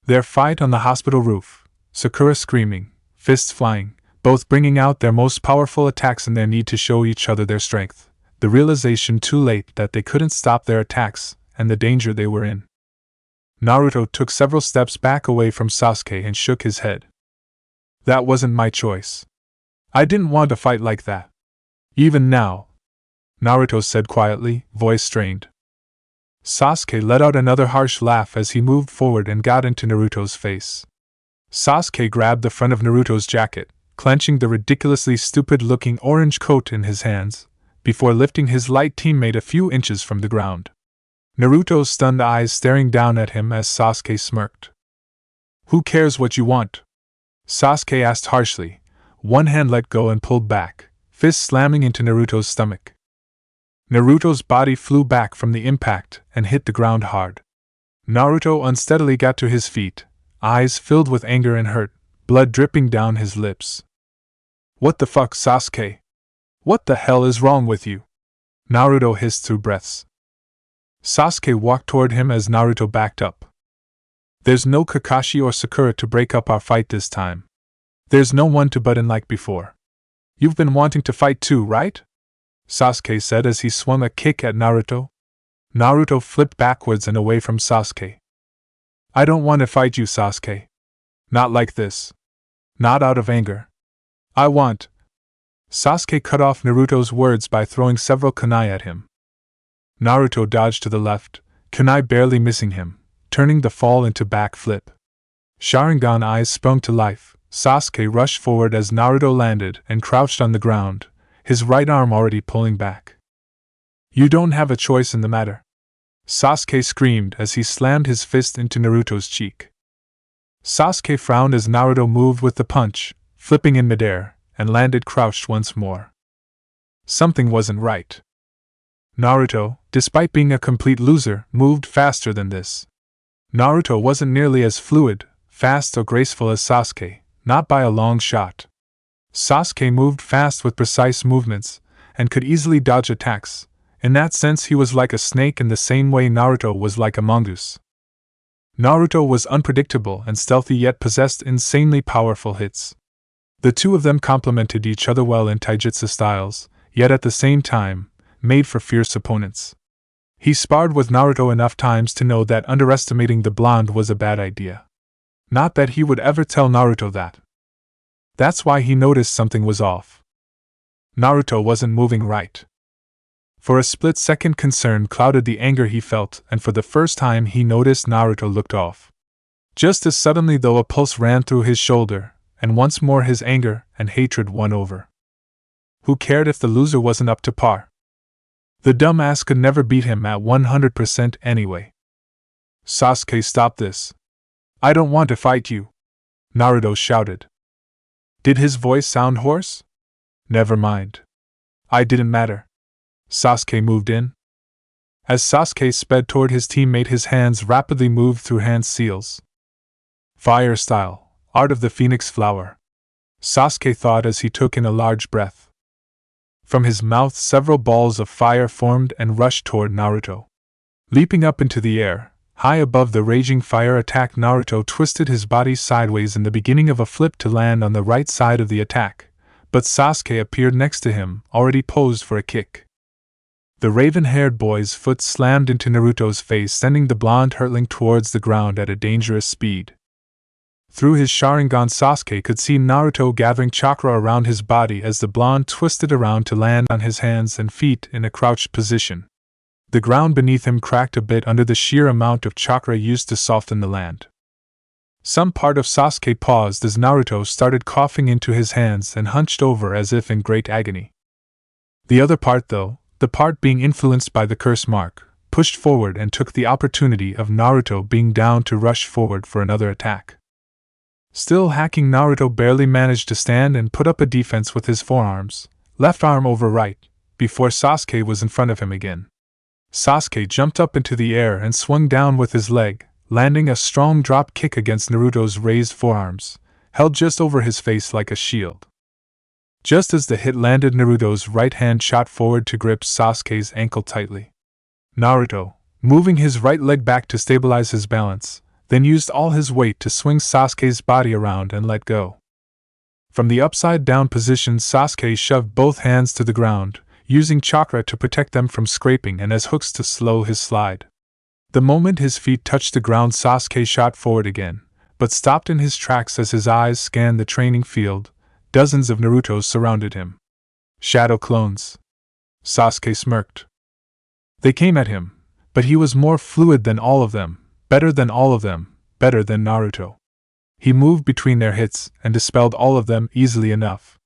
Their fight on the hospital roof, Sakura screaming, fists flying, both bringing out their most powerful attacks in their need to show each other their strength, the realization too late that they couldn't stop their attacks, and the danger they were in. Naruto took several steps back away from Sasuke and shook his head. That wasn't my choice. I didn't want to fight like that. Even now, Naruto said quietly, voice strained. Sasuke let out another harsh laugh as he moved forward and got into Naruto's face. Sasuke grabbed the front of Naruto's jacket, clenching the ridiculously stupid-looking orange coat in his hands, before lifting his light teammate a few inches from the ground. Naruto's stunned eyes staring down at him as Sasuke smirked. Who cares what you want? Sasuke asked harshly, one hand let go and pulled back, fist slamming into Naruto's stomach. Naruto's body flew back from the impact and hit the ground hard. Naruto unsteadily got to his feet, eyes filled with anger and hurt, blood dripping down his lips. What the fuck, Sasuke? What the hell is wrong with you? Naruto hissed through breaths. Sasuke walked toward him as Naruto backed up. There's no Kakashi or Sakura to break up our fight this time. There's no one to butt in like before. You've been wanting to fight too, right? Sasuke said as he swung a kick at Naruto. Naruto flipped backwards and away from Sasuke. I don't want to fight you, Sasuke. Not like this. Not out of anger. I want. Sasuke cut off Naruto's words by throwing several kunai at him. Naruto dodged to the left, kunai barely missing him, turning the fall into back flip. Sharingan eyes sprung to life, Sasuke rushed forward as Naruto landed and crouched on the ground, his right arm already pulling back. "You don't have a choice in the matter," Sasuke screamed as he slammed his fist into Naruto's cheek. Sasuke frowned as Naruto moved with the punch, flipping in midair, and landed crouched once more. Something wasn't right. Naruto, despite being a complete loser, moved faster than this. Naruto wasn't nearly as fluid, fast or graceful as Sasuke, not by a long shot. Sasuke moved fast with precise movements, and could easily dodge attacks. In that sense he was like a snake in the same way Naruto was like a mongoose. Naruto was unpredictable and stealthy yet possessed insanely powerful hits. The two of them complemented each other well in taijutsu styles, yet at the same time, made for fierce opponents. He sparred with Naruto enough times to know that underestimating the blonde was a bad idea. Not that he would ever tell Naruto that. That's why he noticed something was off. Naruto wasn't moving right. For a split second concern clouded the anger he felt, and for the first time he noticed Naruto looked off. Just as suddenly though a pulse ran through his shoulder, and once more his anger and hatred won over. Who cared if the loser wasn't up to par? The dumbass could never beat him at 100% anyway. "Sasuke, stop this. I don't want to fight you," Naruto shouted. Did his voice sound hoarse? Never mind. I didn't matter. Sasuke moved in. As Sasuke sped toward his teammate, his hands rapidly moved through hand seals. Fire style, art of the phoenix flower, Sasuke thought as he took in a large breath. From his mouth several balls of fire formed and rushed toward Naruto. Leaping up into the air, high above the raging fire attack, Naruto twisted his body sideways in the beginning of a flip to land on the right side of the attack, but Sasuke appeared next to him, already posed for a kick. The raven-haired boy's foot slammed into Naruto's face, sending the blonde hurtling towards the ground at a dangerous speed. Through his Sharingan, Sasuke could see Naruto gathering chakra around his body as the blonde twisted around to land on his hands and feet in a crouched position. The ground beneath him cracked a bit under the sheer amount of chakra used to soften the land. Some part of Sasuke paused as Naruto started coughing into his hands and hunched over as if in great agony. The other part, though, the part being influenced by the curse mark, pushed forward and took the opportunity of Naruto being down to rush forward for another attack. Still hacking, Naruto barely managed to stand and put up a defense with his forearms, left arm over right, before Sasuke was in front of him again. Sasuke jumped up into the air and swung down with his leg, landing a strong drop kick against Naruto's raised forearms, held just over his face like a shield. Just as the hit landed, Naruto's right hand shot forward to grip Sasuke's ankle tightly. Naruto, moving his right leg back to stabilize his balance, then used all his weight to swing Sasuke's body around and let go. From the upside-down position, Sasuke shoved both hands to the ground, using chakra to protect them from scraping and as hooks to slow his slide. The moment his feet touched the ground, Sasuke shot forward again, but stopped in his tracks as his eyes scanned the training field. Dozens of Narutos surrounded him. Shadow clones. Sasuke smirked. They came at him, but he was more fluid than all of them, better than all of them, better than Naruto. He moved between their hits and dispelled all of them easily enough.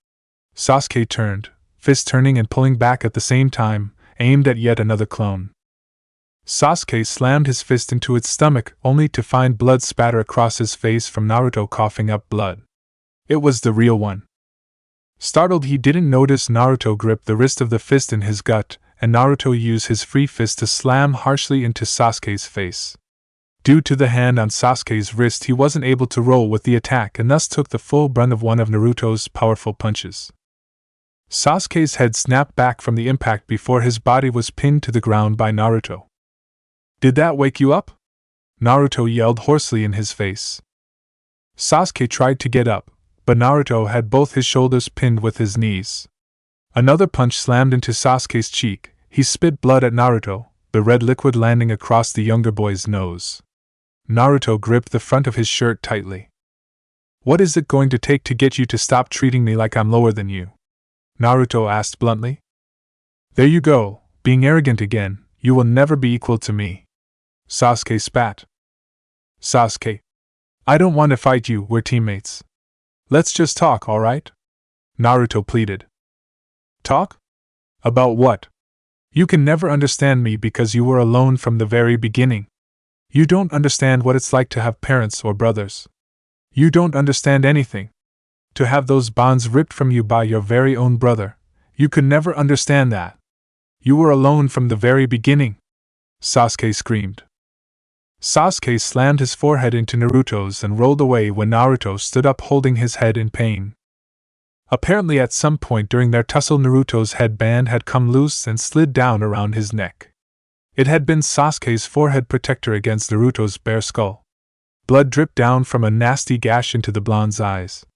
Sasuke turned, fist turning and pulling back at the same time, aimed at yet another clone. Sasuke slammed his fist into its stomach only to find blood spatter across his face from Naruto coughing up blood. It was the real one. Startled, he didn't notice Naruto grip the wrist of the fist in his gut, and Naruto used his free fist to slam harshly into Sasuke's face. Due to the hand on Sasuke's wrist, he wasn't able to roll with the attack and thus took the full brunt of one of Naruto's powerful punches. Sasuke's head snapped back from the impact before his body was pinned to the ground by Naruto. "Did that wake you up?" Naruto yelled hoarsely in his face. Sasuke tried to get up, but Naruto had both his shoulders pinned with his knees. Another punch slammed into Sasuke's cheek. He spit blood at Naruto, the red liquid landing across the younger boy's nose. Naruto gripped the front of his shirt tightly. "What is it going to take to get you to stop treating me like I'm lower than you?" Naruto asked bluntly. "There you go, being arrogant again. You will never be equal to me." Sasuke spat. "Sasuke, I don't want to fight you, we're teammates. Let's just talk, alright? Naruto pleaded. Talk? About what? You can never understand me because you were alone from the very beginning. You don't understand what it's like to have parents or brothers. You don't understand anything. To have those bonds ripped from you by your very own brother. You could never understand that. You were alone from the very beginning, Sasuke screamed. Sasuke slammed his forehead into Naruto's and rolled away when Naruto stood up holding his head in pain. Apparently at some point during their tussle Naruto's headband had come loose and slid down around his neck. It had been Sasuke's forehead protector against Naruto's bare skull. Blood dripped down from a nasty gash into the blonde's eyes.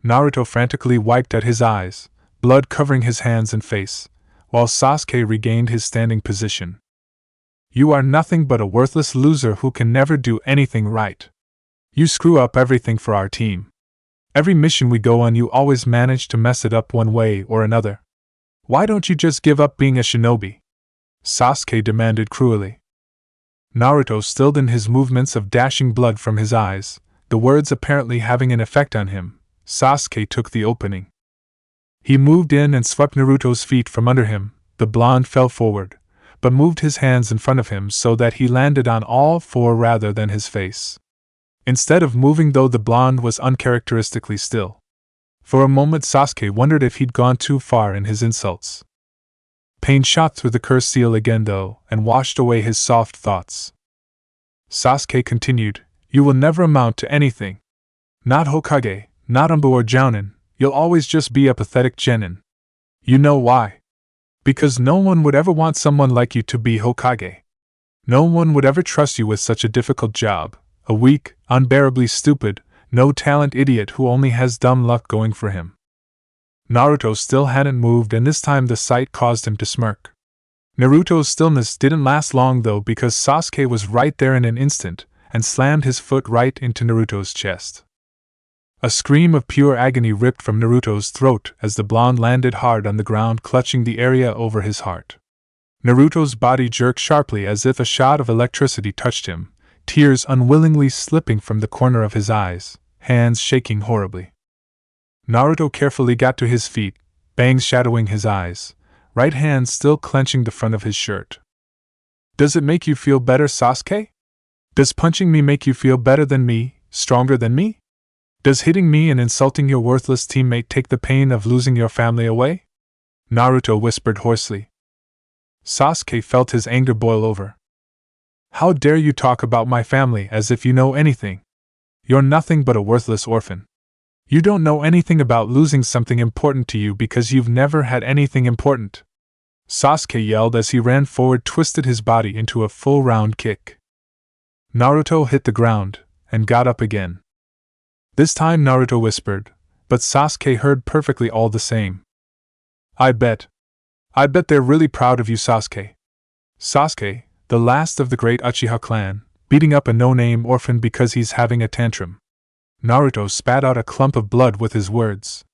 Naruto frantically wiped at his eyes, blood covering his hands and face, while Sasuke regained his standing position. You are nothing but a worthless loser who can never do anything right. You screw up everything for our team. Every mission we go on you always manage to mess it up one way or another. Why don't you just give up being a shinobi? Sasuke demanded cruelly. Naruto stilled in his movements of dashing blood from his eyes, the words apparently having an effect on him. Sasuke took the opening. He moved in and swept Naruto's feet from under him. The blonde fell forward, but moved his hands in front of him so that he landed on all four rather than his face. Instead of moving though, the blonde was uncharacteristically still. For a moment Sasuke wondered if he'd gone too far in his insults. Pain shot through the cursed seal again though, and washed away his soft thoughts. Sasuke continued, You will never amount to anything. Not Hokage, not Anbu or Jounin, you'll always just be a pathetic genin. You know why? Because no one would ever want someone like you to be Hokage. No one would ever trust you with such a difficult job, a weak, unbearably stupid, no-talent idiot who only has dumb luck going for him. Naruto still hadn't moved and this time the sight caused him to smirk. Naruto's stillness didn't last long though because Sasuke was right there in an instant and slammed his foot right into Naruto's chest. A scream of pure agony ripped from Naruto's throat as the blonde landed hard on the ground clutching the area over his heart. Naruto's body jerked sharply as if a shot of electricity touched him, tears unwillingly slipping from the corner of his eyes, hands shaking horribly. Naruto carefully got to his feet, bangs shadowing his eyes, right hand still clenching the front of his shirt. Does it make you feel better, Sasuke? Does punching me make you feel better than me, stronger than me? Does hitting me and insulting your worthless teammate take the pain of losing your family away? Naruto whispered hoarsely. Sasuke felt his anger boil over. How dare you talk about my family as if you know anything? You're nothing but a worthless orphan. You don't know anything about losing something important to you because you've never had anything important. Sasuke yelled as he ran forward, twisted his body into a full round kick. Naruto hit the ground and got up again. This time Naruto whispered, but Sasuke heard perfectly all the same. I bet they're really proud of you, Sasuke. Sasuke, the last of the great Uchiha clan, beating up a no-name orphan because he's having a tantrum. Naruto spat out a clump of blood with his words.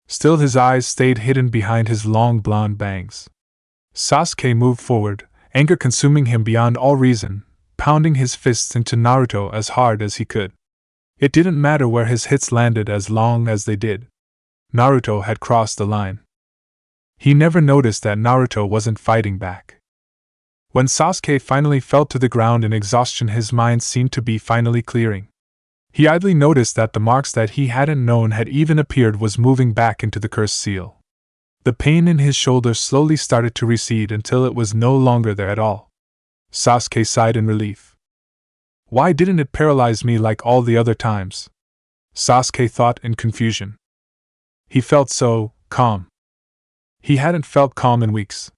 Still his eyes stayed hidden behind his long blonde bangs. Sasuke moved forward, anger consuming him beyond all reason, pounding his fists into Naruto as hard as he could. It didn't matter where his hits landed as long as they did. Naruto had crossed the line. He never noticed that Naruto wasn't fighting back. When Sasuke finally fell to the ground in exhaustion, his mind seemed to be finally clearing. He idly noticed that the marks that he hadn't known had even appeared was moving back into the cursed seal. The pain in his shoulder slowly started to recede until it was no longer there at all. Sasuke sighed in relief. Why didn't it paralyze me like all the other times? Sasuke thought in confusion. He felt so calm. He hadn't felt calm in weeks.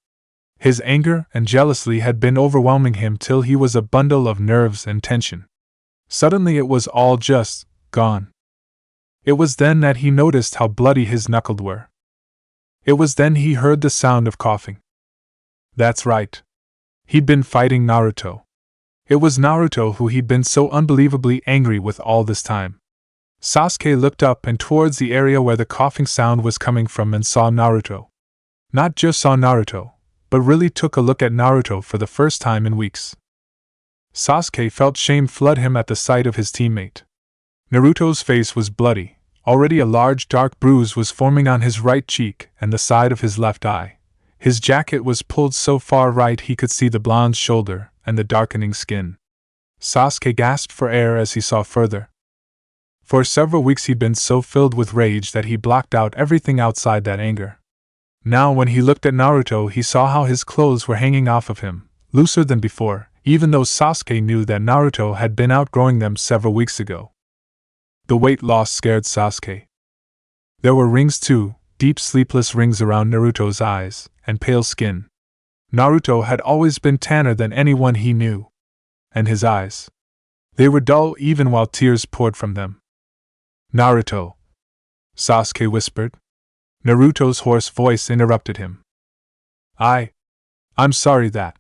His anger and jealousy had been overwhelming him till he was a bundle of nerves and tension. Suddenly it was all just gone. It was then that he noticed how bloody his knuckles were. It was then he heard the sound of coughing. That's right. He'd been fighting Naruto. It was Naruto who he'd been so unbelievably angry with all this time. Sasuke looked up and towards the area where the coughing sound was coming from and saw Naruto. Not just saw Naruto, but really took a look at Naruto for the first time in weeks. Sasuke felt shame flood him at the sight of his teammate. Naruto's face was bloody, Already a large dark bruise was forming on his right cheek and the side of his left eye. His jacket was pulled so far right he could see the blonde's shoulder and the darkening skin. Sasuke gasped for air as he saw further. For several weeks he'd been so filled with rage that he blocked out everything outside that anger. Now when he looked at Naruto he saw how his clothes were hanging off of him, looser than before, even though Sasuke knew that Naruto had been outgrowing them several weeks ago. The weight loss scared Sasuke. There were rings too, deep sleepless rings around Naruto's eyes, and pale skin. Naruto had always been tanner than anyone he knew. And his eyes. They were dull even while tears poured from them. Naruto, Sasuke whispered. Naruto's hoarse voice interrupted him. I'm sorry that.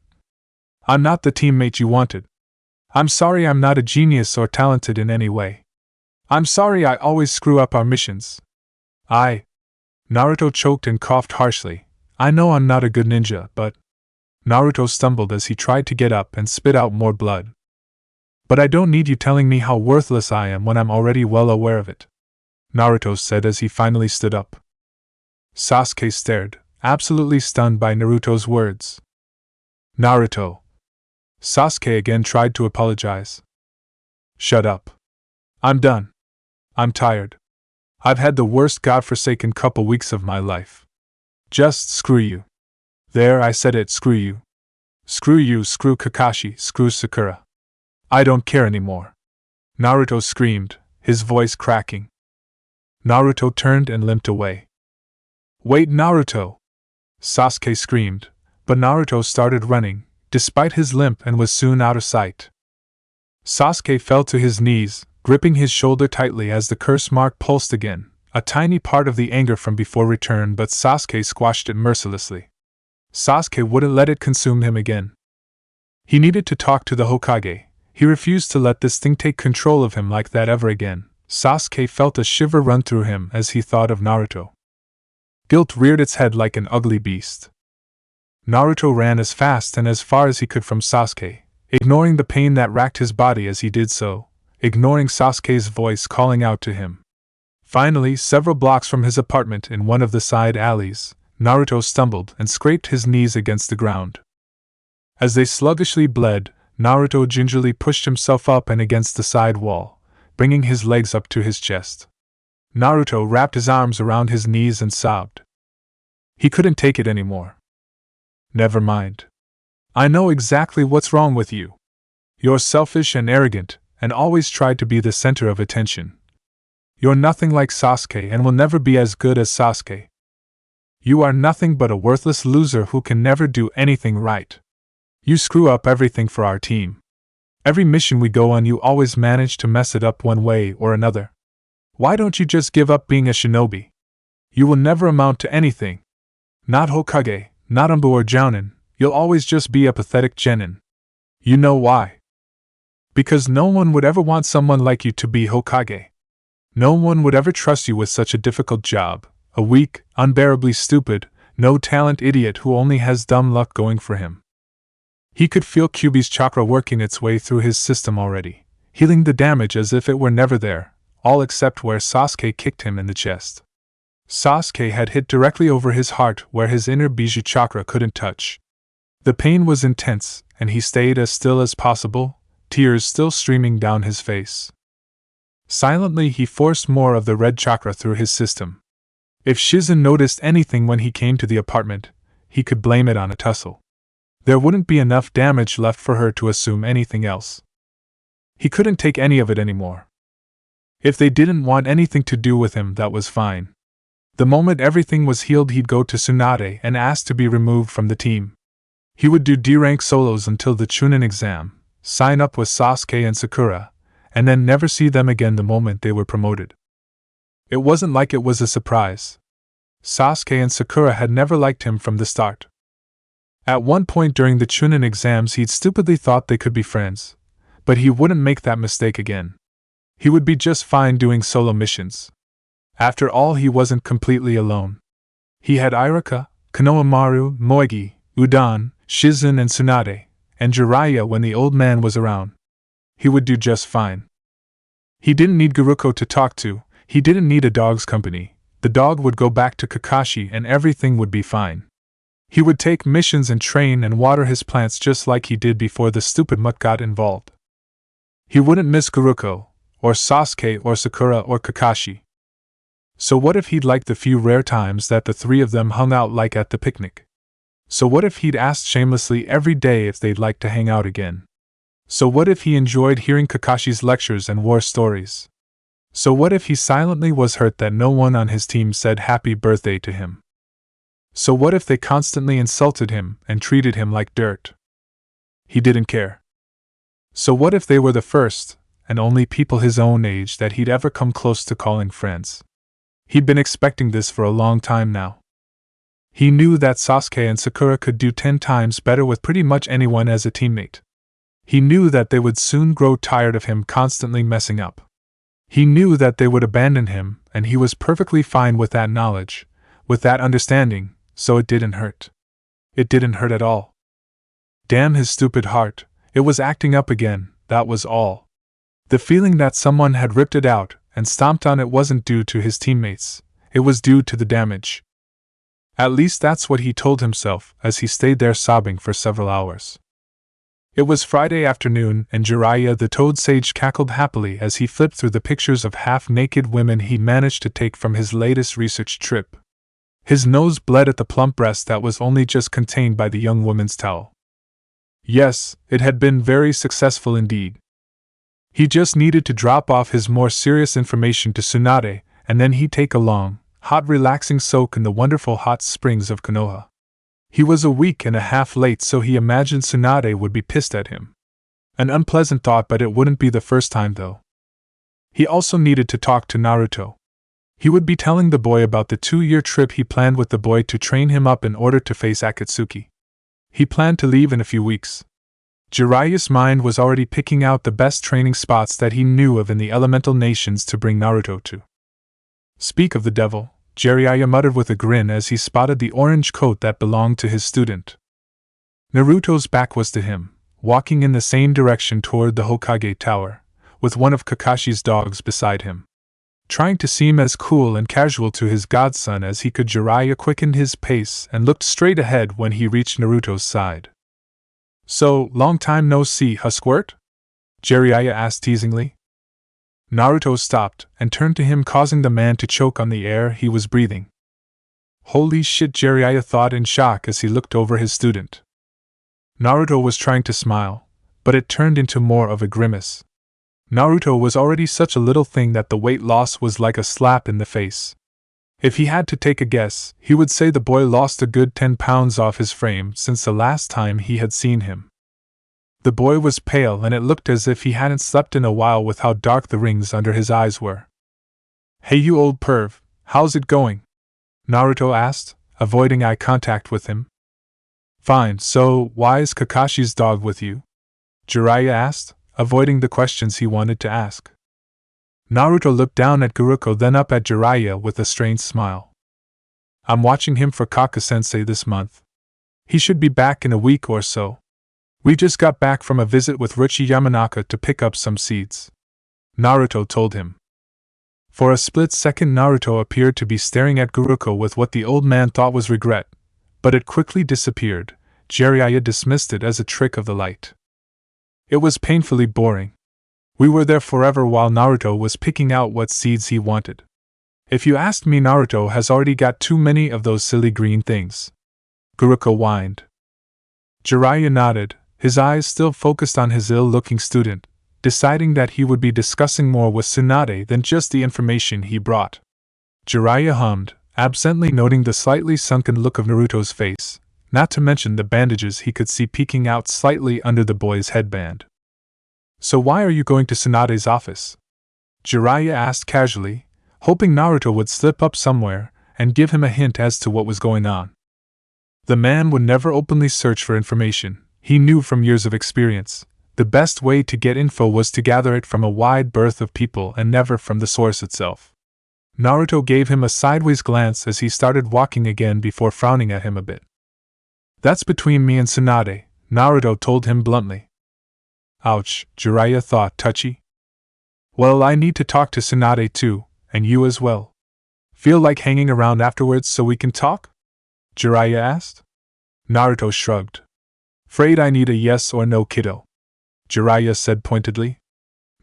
I'm not the teammate you wanted. I'm sorry I'm not a genius or talented in any way. I'm sorry I always screw up our missions. Naruto choked and coughed harshly. I know I'm not a good ninja, but... Naruto stumbled as he tried to get up and spit out more blood. But I don't need you telling me how worthless I am when I'm already well aware of it, Naruto said as he finally stood up. Sasuke stared, absolutely stunned by Naruto's words. Naruto. Sasuke again tried to apologize. Shut up. I'm done. I'm tired. I've had the worst godforsaken couple weeks of my life. Just screw you. There, I said it, screw you. Screw you, screw Kakashi, screw Sakura. I don't care anymore. Naruto screamed, his voice cracking. Naruto turned and limped away. Wait, Naruto! Sasuke screamed, but Naruto started running, despite his limp, and was soon out of sight. Sasuke fell to his knees, gripping his shoulder tightly as the curse mark pulsed again. A tiny part of the anger from before returned, but Sasuke squashed it mercilessly. Sasuke wouldn't let it consume him again. He needed to talk to the Hokage. He refused to let this thing take control of him like that ever again. Sasuke felt a shiver run through him as he thought of Naruto. Guilt reared its head like an ugly beast. Naruto ran as fast and as far as he could from Sasuke, ignoring the pain that racked his body as he did so, ignoring Sasuke's voice calling out to him. Finally, several blocks from his apartment in one of the side alleys, Naruto stumbled and scraped his knees against the ground. As they sluggishly bled, Naruto gingerly pushed himself up and against the side wall, bringing his legs up to his chest. Naruto wrapped his arms around his knees and sobbed. He couldn't take it anymore. Never mind. I know exactly what's wrong with you. You're selfish and arrogant, and always try to be the center of attention. You're nothing like Sasuke and will never be as good as Sasuke. You are nothing but a worthless loser who can never do anything right. You screw up everything for our team. Every mission we go on you always manage to mess it up one way or another. Why don't you just give up being a shinobi? You will never amount to anything. Not Hokage, not Anbu or Jounin, you'll always just be a pathetic genin. You know why? Because no one would ever want someone like you to be Hokage. No one would ever trust you with such a difficult job, a weak, unbearably stupid, no-talent idiot who only has dumb luck going for him. He could feel Kyuubi's chakra working its way through his system already, healing the damage as if it were never there, all except where Sasuke kicked him in the chest. Sasuke had hit directly over his heart where his inner Bijou chakra couldn't touch. The pain was intense, and he stayed as still as possible, tears still streaming down his face. Silently he forced more of the red chakra through his system. If Shisen noticed anything when he came to the apartment, he could blame it on a tussle. There wouldn't be enough damage left for her to assume anything else. He couldn't take any of it anymore. If they didn't want anything to do with him, that was fine. The moment everything was healed, he'd go to Tsunade and ask to be removed from the team. He would do D-rank solos until the Chunin exam, sign up with Sasuke and Sakura, and then never see them again the moment they were promoted. It wasn't like it was a surprise. Sasuke and Sakura had never liked him from the start. At one point during the Chunin exams he'd stupidly thought they could be friends, but he wouldn't make that mistake again. He would be just fine doing solo missions. After all, he wasn't completely alone. He had Iruka, Konohamaru, Moegi, Udon, Shisen and Tsunade, and Jiraiya when the old man was around. He would do just fine. He didn't need Guruko to talk to, He didn't need a dog's company. The dog would go back to Kakashi and everything would be fine. He would take missions and train and water his plants just like he did before the stupid mutt got involved. He wouldn't miss Guruko, or Sasuke or Sakura or Kakashi. So what if he'd liked the few rare times that the three of them hung out, like at the picnic? So what if he'd asked shamelessly every day if they'd like to hang out again? So what if he enjoyed hearing Kakashi's lectures and war stories? So what if he silently was hurt that no one on his team said happy birthday to him? So what if they constantly insulted him and treated him like dirt? He didn't care. So what if they were the first, and only people his own age that he'd ever come close to calling friends? He'd been expecting this for a long time now. He knew that Sasuke and Sakura could do 10 times better with pretty much anyone as a teammate. He knew that they would soon grow tired of him constantly messing up. He knew that they would abandon him, and he was perfectly fine with that knowledge, with that understanding, so it didn't hurt. It didn't hurt at all. Damn his stupid heart, it was acting up again, that was all. The feeling that someone had ripped it out and stomped on it wasn't due to his teammates, it was due to the damage. At least that's what he told himself as he stayed there sobbing for several hours. It was Friday afternoon, and Jiraiya the Toad Sage cackled happily as he flipped through the pictures of half-naked women he'd managed to take from his latest research trip. His nose bled at the plump breast that was only just contained by the young woman's towel. Yes, it had been very successful indeed. He just needed to drop off his more serious information to Tsunade, and then he'd take a long, hot relaxing soak in the wonderful hot springs of Konoha. He was a week and a half late, so he imagined Tsunade would be pissed at him. An unpleasant thought, but it wouldn't be the first time though. He also needed to talk to Naruto. He would be telling the boy about the 2-year trip he planned with the boy to train him up in order to face Akatsuki. He planned to leave in a few weeks. Jiraiya's mind was already picking out the best training spots that he knew of in the elemental nations to bring Naruto to. Speak of the devil, Jiraiya muttered with a grin as he spotted the orange coat that belonged to his student. Naruto's back was to him, walking in the same direction toward the Hokage Tower, with one of Kakashi's dogs beside him. Trying to seem as cool and casual to his godson as he could, Jiraiya quickened his pace and looked straight ahead when he reached Naruto's side. So, long time no see, huh, Squirt? Jiraiya asked teasingly. Naruto stopped and turned to him, causing the man to choke on the air he was breathing. Holy shit, Jiraiya thought in shock as he looked over his student. Naruto was trying to smile, but it turned into more of a grimace. Naruto was already such a little thing that the weight loss was like a slap in the face. If he had to take a guess, he would say the boy lost a good 10 pounds off his frame since the last time he had seen him. The boy was pale, and it looked as if he hadn't slept in a while with how dark the rings under his eyes were. Hey you old perv, how's it going? Naruto asked, avoiding eye contact with him. Fine, so why is Kakashi's dog with you? Jiraiya asked, avoiding the questions he wanted to ask. Naruto looked down at Guruko, then up at Jiraiya with a strained smile. I'm watching him for Kaka-sensei this month. He should be back in a week or so. We just got back from a visit with Ruchi Yamanaka to pick up some seeds. Naruto told him. For a split second, Naruto appeared to be staring at Guruko with what the old man thought was regret, but it quickly disappeared. Jiraiya dismissed it as a trick of the light. It was painfully boring. We were there forever while Naruto was picking out what seeds he wanted. If you asked me, Naruto has already got too many of those silly green things. Guruko whined. Jiraiya nodded, his eyes still focused on his ill-looking student, deciding that he would be discussing more with Tsunade than just the information he brought. Jiraiya hummed, absently noting the slightly sunken look of Naruto's face, not to mention the bandages he could see peeking out slightly under the boy's headband. So why are you going to Tsunade's office? Jiraiya asked casually, hoping Naruto would slip up somewhere and give him a hint as to what was going on. The man would never openly search for information. He knew from years of experience, the best way to get info was to gather it from a wide berth of people and never from the source itself. Naruto gave him a sideways glance as he started walking again before frowning at him a bit. That's between me and Tsunade, Naruto told him bluntly. Ouch, Jiraiya thought, touchy. Well, I need to talk to Tsunade too, And you as well. Feel like hanging around afterwards so we can talk? Jiraiya asked. Naruto shrugged. Afraid I need a yes or no, kiddo, Jiraiya said pointedly.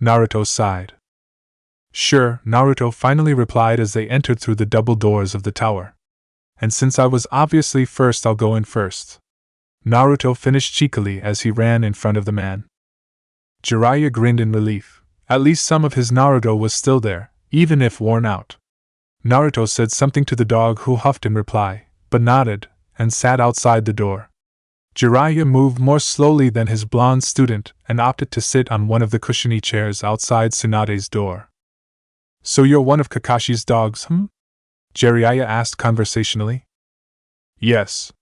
Naruto sighed. Sure, Naruto finally replied as they entered through the double doors of the tower. And since I was obviously first, I'll go in first. Naruto finished cheekily as he ran in front of the man. Jiraiya grinned in relief. At least some of his Naruto was still there, even if worn out. Naruto said something to the dog, who huffed in reply, but nodded, and sat outside the door. Jiraiya moved more slowly than his blonde student and opted to sit on one of the cushiony chairs outside Tsunade's door. So you're one of Kakashi's dogs, Jiraiya asked conversationally. Yes,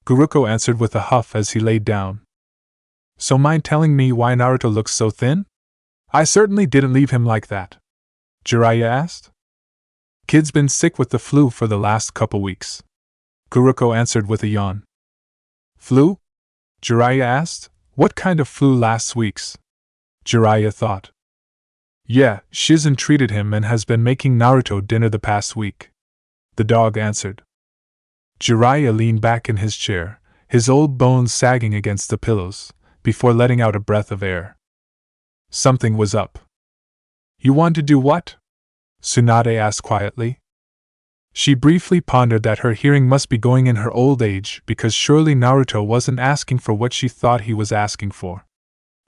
Guruko answered with a huff as he laid down. So mind telling me why Naruto looks so thin? I certainly didn't leave him like that, Jiraiya asked. Kid's been sick with the flu for the last couple weeks, Guruko answered with a yawn. Flu? Jiraiya asked. What kind of flu last week's? Jiraiya thought. Yeah, Shisen treated him and has been making Naruto dinner the past week, the dog answered. Jiraiya leaned back in his chair, his old bones sagging against the pillows, before letting out a breath of air. Something was up. You want to do what? Tsunade asked quietly. She briefly pondered that her hearing must be going in her old age, because surely Naruto wasn't asking for what she thought he was asking for.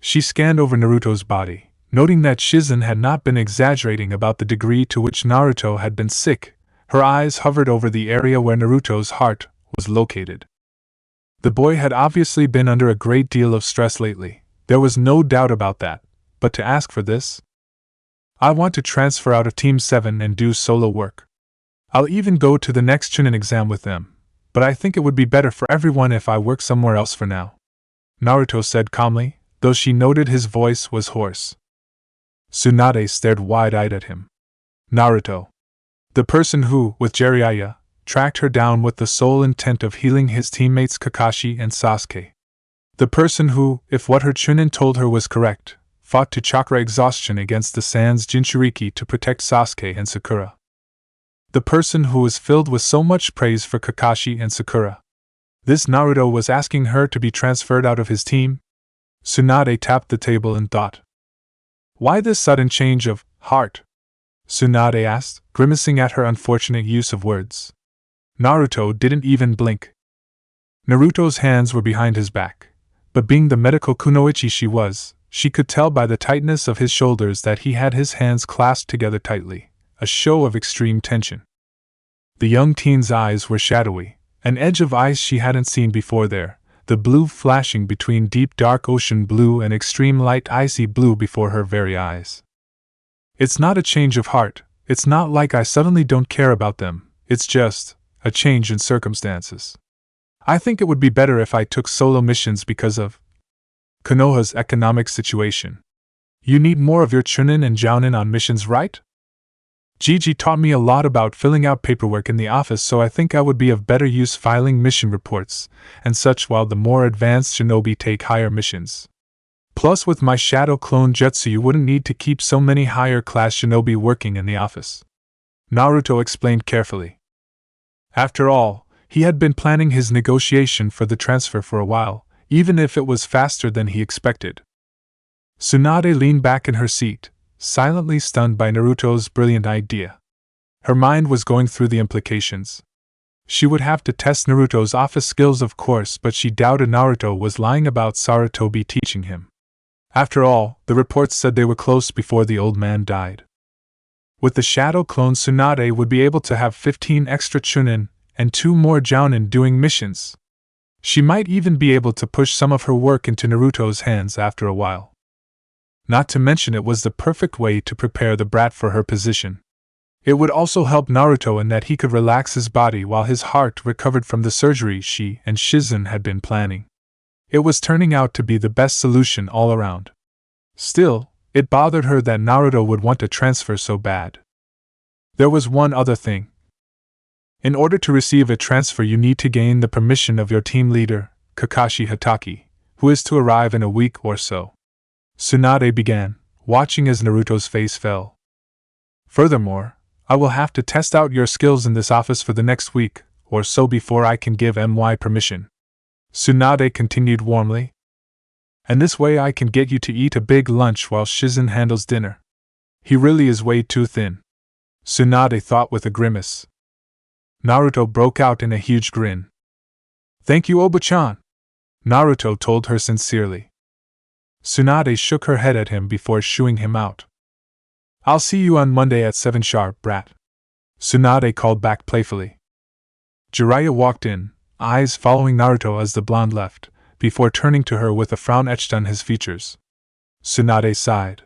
She scanned over Naruto's body, noting that Shisen had not been exaggerating about the degree to which Naruto had been sick. Her eyes hovered over the area where Naruto's heart was located. The boy had obviously been under a great deal of stress lately, there was no doubt about that, but to ask for this? I want to transfer out of Team 7 and do solo work. I'll even go to the next Chunin exam with them, but I think it would be better for everyone if I work somewhere else for now, Naruto said calmly, though she noted his voice was hoarse. Tsunade stared wide-eyed at him. Naruto. The person who, with Jiraiya, tracked her down with the sole intent of healing his teammates Kakashi and Sasuke. The person who, if what her Chunin told her was correct, fought to chakra exhaustion against the Sans Jinchuriki to protect Sasuke and Sakura. The person who was filled with so much praise for Kakashi and Sakura. This Naruto was asking her to be transferred out of his team? Tsunade tapped the table in thought. Why this sudden change of heart? Tsunade asked, grimacing at her unfortunate use of words. Naruto didn't even blink. Naruto's hands were behind his back, but being the medical kunoichi she could tell by the tightness of his shoulders that he had his hands clasped together tightly, a show of extreme tension. The young teen's eyes were shadowy, an edge of ice she hadn't seen before there, the blue flashing between deep dark ocean blue and extreme light icy blue before her very eyes. It's not a change of heart, it's not like I suddenly don't care about them, it's just a change in circumstances. I think it would be better if I took solo missions because of Konoha's economic situation. You need more of your Chunin and Jounin on missions, right? Gigi taught me a lot about filling out paperwork in the office, so I think I would be of better use filing mission reports and such while the more advanced shinobi take higher missions. Plus, with my shadow clone jutsu, you wouldn't need to keep so many higher class shinobi working in the office, Naruto explained carefully. After all, he had been planning his negotiation for the transfer for a while, even if it was faster than he expected. Tsunade leaned back in her seat, silently stunned by Naruto's brilliant idea. Her mind was going through the implications. She would have to test Naruto's office skills, of course, but she doubted Naruto was lying about Sarutobi teaching him. After all, the reports said they were close before the old man died. With the shadow clone, Tsunade would be able to have 15 extra Chunin and 2 more Jounin doing missions. She might even be able to push some of her work into Naruto's hands after a while. Not to mention, it was the perfect way to prepare the brat for her position. It would also help Naruto in that he could relax his body while his heart recovered from the surgery she and Shisen had been planning. It was turning out to be the best solution all around. Still, it bothered her that Naruto would want to transfer so bad. There was one other thing. In order to receive a transfer, you need to gain the permission of your team leader, Kakashi Hatake, who is to arrive in a week or so. Tsunade began, watching as Naruto's face fell. Furthermore, I will have to test out your skills in this office for the next week or so before I can give MY permission. Tsunade continued warmly. And this way I can get you to eat a big lunch while Shisen handles dinner. He really is way too thin. Tsunade thought with a grimace. Naruto broke out in a huge grin. Thank you, Oba-chan, Naruto told her sincerely. Tsunade shook her head at him before shooing him out. I'll see you on Monday at 7 sharp, brat, Tsunade called back playfully. Jiraiya walked in, eyes following Naruto as the blonde left, before turning to her with a frown etched on his features. Tsunade sighed.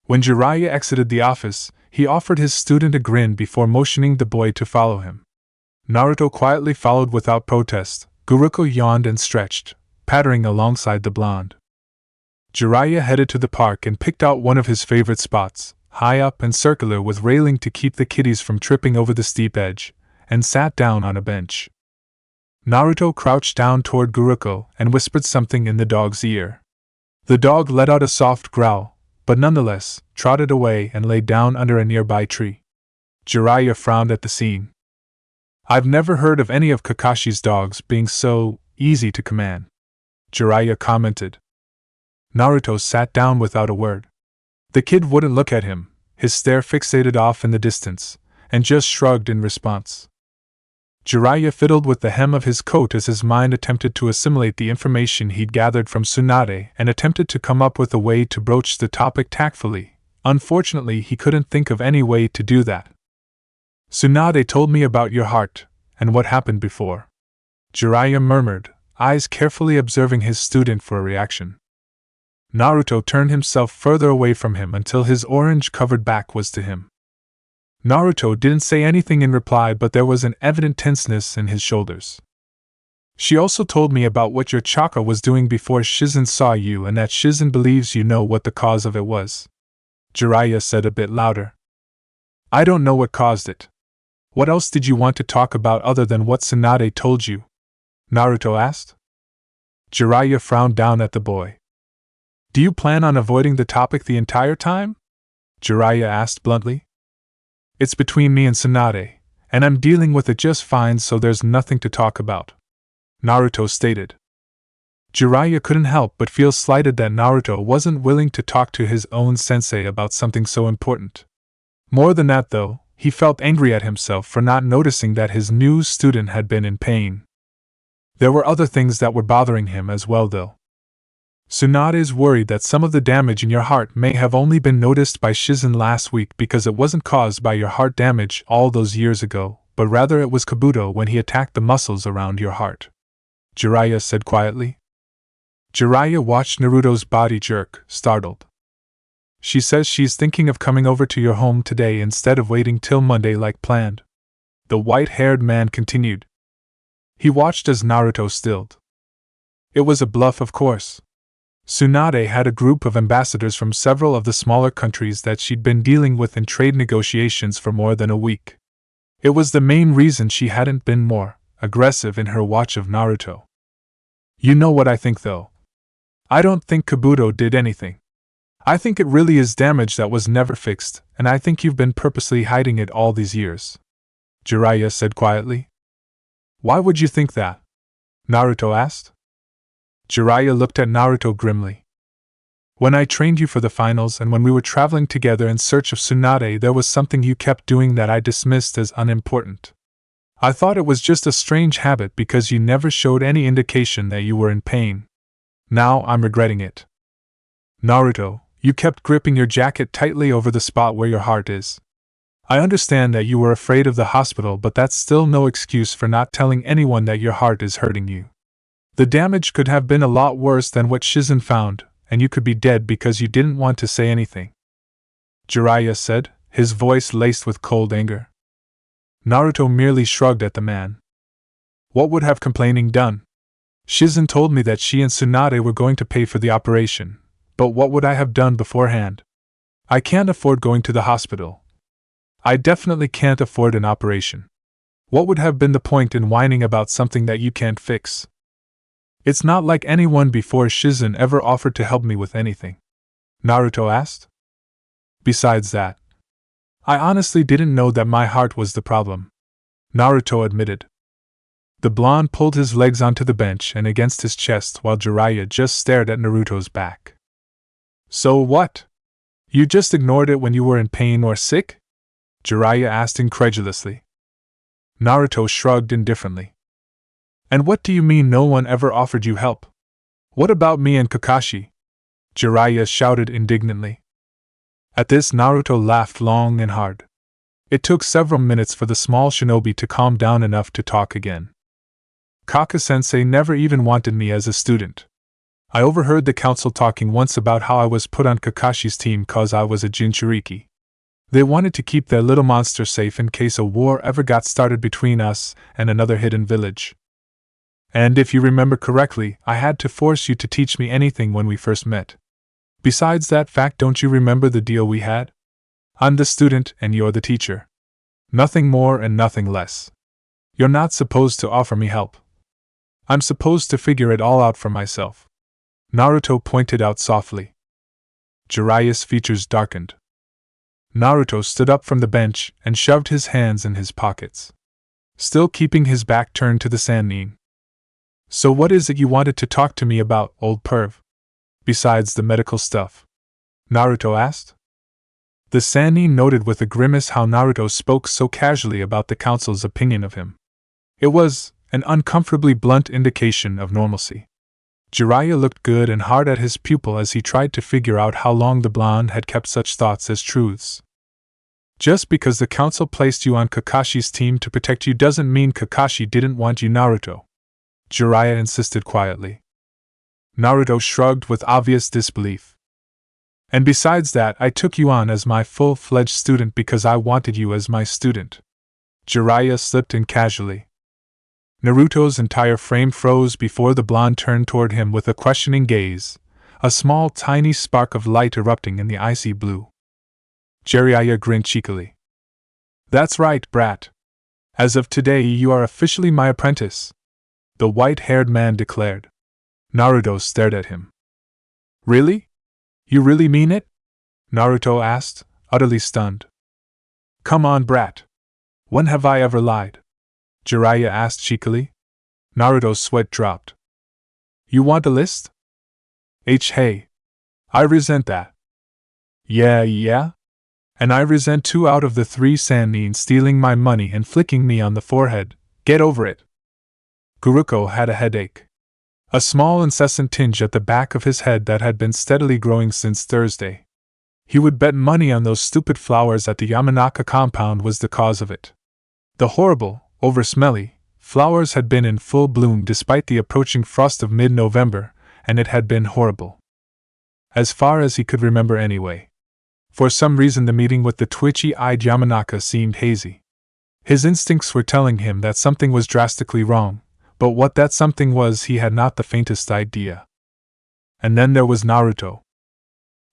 When Jiraiya exited the office, he offered his student a grin before motioning the boy to follow him. Naruto quietly followed without protest. Guruko yawned and stretched, pattering alongside the blonde. Jiraiya headed to the park and picked out one of his favorite spots, high up and circular with railing to keep the kiddies from tripping over the steep edge, and sat down on a bench. Naruto crouched down toward Guruko and whispered something in the dog's ear. The dog let out a soft growl, but nonetheless, trotted away and lay down under a nearby tree. Jiraiya frowned at the scene. I've never heard of any of Kakashi's dogs being so easy to command, Jiraiya commented. Naruto sat down without a word. The kid wouldn't look at him, his stare fixated off in the distance, and just shrugged in response. Jiraiya fiddled with the hem of his coat as his mind attempted to assimilate the information he'd gathered from Tsunade and attempted to come up with a way to broach the topic tactfully. Unfortunately, he couldn't think of any way to do that. Tsunade told me about your heart, and what happened before, Jiraiya murmured, eyes carefully observing his student for a reaction. Naruto turned himself further away from him until his orange-covered back was to him. Naruto didn't say anything in reply, but there was an evident tenseness in his shoulders. She also told me about what your chakra was doing before Shisen saw you and that Shisen believes you know what the cause of it was, Jiraiya said a bit louder. I don't know what caused it. What else did you want to talk about other than what Tsunade told you? Naruto asked. Jiraiya frowned down at the boy. Do you plan on avoiding the topic the entire time? Jiraiya asked bluntly. It's between me and Tsunade, and I'm dealing with it just fine, so there's nothing to talk about, Naruto stated. Jiraiya couldn't help but feel slighted that Naruto wasn't willing to talk to his own sensei about something so important. More than that, though, he felt angry at himself for not noticing that his new student had been in pain. There were other things that were bothering him as well, though. Tsunade is worried that some of the damage in your heart may have only been noticed by Shisen last week because it wasn't caused by your heart damage all those years ago, but rather it was Kabuto when he attacked the muscles around your heart, Jiraiya said quietly. Jiraiya watched Naruto's body jerk, startled. She says she's thinking of coming over to your home today instead of waiting till Monday like planned, the white-haired man continued. He watched as Naruto stilled. It was a bluff, of course. Tsunade had a group of ambassadors from several of the smaller countries that she'd been dealing with in trade negotiations for more than a week. It was the main reason she hadn't been more aggressive in her watch of Naruto. You know what I think, though? I don't think Kabuto did anything. I think it really is damage that was never fixed, and I think you've been purposely hiding it all these years, Jiraiya said quietly. Why would you think that? Naruto asked. Jiraiya looked at Naruto grimly. When I trained you for the finals and when we were traveling together in search of Tsunade, there was something you kept doing that I dismissed as unimportant. I thought it was just a strange habit because you never showed any indication that you were in pain. Now I'm regretting it. Naruto, you kept gripping your jacket tightly over the spot where your heart is. I understand that you were afraid of the hospital, but that's still no excuse for not telling anyone that your heart is hurting you. The damage could have been a lot worse than what Shisen found, and you could be dead because you didn't want to say anything, Jiraiya said, his voice laced with cold anger. Naruto merely shrugged at the man. What would have complaining done? Shisen told me that she and Tsunade were going to pay for the operation, but what would I have done beforehand? I can't afford going to the hospital. I definitely can't afford an operation. What would have been the point in whining about something that you can't fix? It's not like anyone before Shisen ever offered to help me with anything, Naruto asked. Besides that, I honestly didn't know that my heart was the problem, Naruto admitted. The blonde pulled his legs onto the bench and against his chest while Jiraiya just stared at Naruto's back. So what? You just ignored it when you were in pain or sick? Jiraiya asked incredulously. Naruto shrugged indifferently. And what do you mean no one ever offered you help? What about me and Kakashi? Jiraiya shouted indignantly. At this, Naruto laughed long and hard. It took several minutes for the small shinobi to calm down enough to talk again. Kaka-sensei never even wanted me as a student. I overheard the council talking once about how I was put on Kakashi's team cause I was a Jinchuriki. They wanted to keep their little monster safe in case a war ever got started between us and another hidden village. And if you remember correctly, I had to force you to teach me anything when we first met. Besides that fact, don't you remember the deal we had? I'm the student and you're the teacher. Nothing more and nothing less. You're not supposed to offer me help. I'm supposed to figure it all out for myself. Naruto pointed out softly. Jiraiya's features darkened. Naruto stood up from the bench and shoved his hands in his pockets, still keeping his back turned to the Sannin. So what is it you wanted to talk to me about, old perv? Besides the medical stuff? Naruto asked. The Sannin noted with a grimace how Naruto spoke so casually about the council's opinion of him. It was an uncomfortably blunt indication of normalcy. Jiraiya looked good and hard at his pupil as he tried to figure out how long the blonde had kept such thoughts as truths. Just because the council placed you on Kakashi's team to protect you doesn't mean Kakashi didn't want you, Naruto, Jiraiya insisted quietly. Naruto shrugged with obvious disbelief. And besides that, I took you on as my full-fledged student because I wanted you as my student. Jiraiya slipped in casually. Naruto's entire frame froze before the blonde turned toward him with a questioning gaze, a small tiny spark of light erupting in the icy blue. Jiraiya grinned cheekily. That's right, brat. As of today you are officially my apprentice, the white-haired man declared. Naruto stared at him. Really? You really mean it? Naruto asked, utterly stunned. Come on, brat. When have I ever lied? Jiraiya asked cheekily. Naruto's sweat dropped. You want a list? Hey. I resent that. Yeah? And I resent 2 out of the 3 Sannin stealing my money and flicking me on the forehead. Get over it. Guruko had a headache. A small incessant tinge at the back of his head that had been steadily growing since Thursday. He would bet money on those stupid flowers at the Yamanaka compound was the cause of it. The horrible, over-smelly flowers had been in full bloom despite the approaching frost of mid-November, and it had been horrible. As far as he could remember anyway. For some reason the meeting with the twitchy-eyed Yamanaka seemed hazy. His instincts were telling him that something was drastically wrong, but what that something was he had not the faintest idea. And then there was Naruto.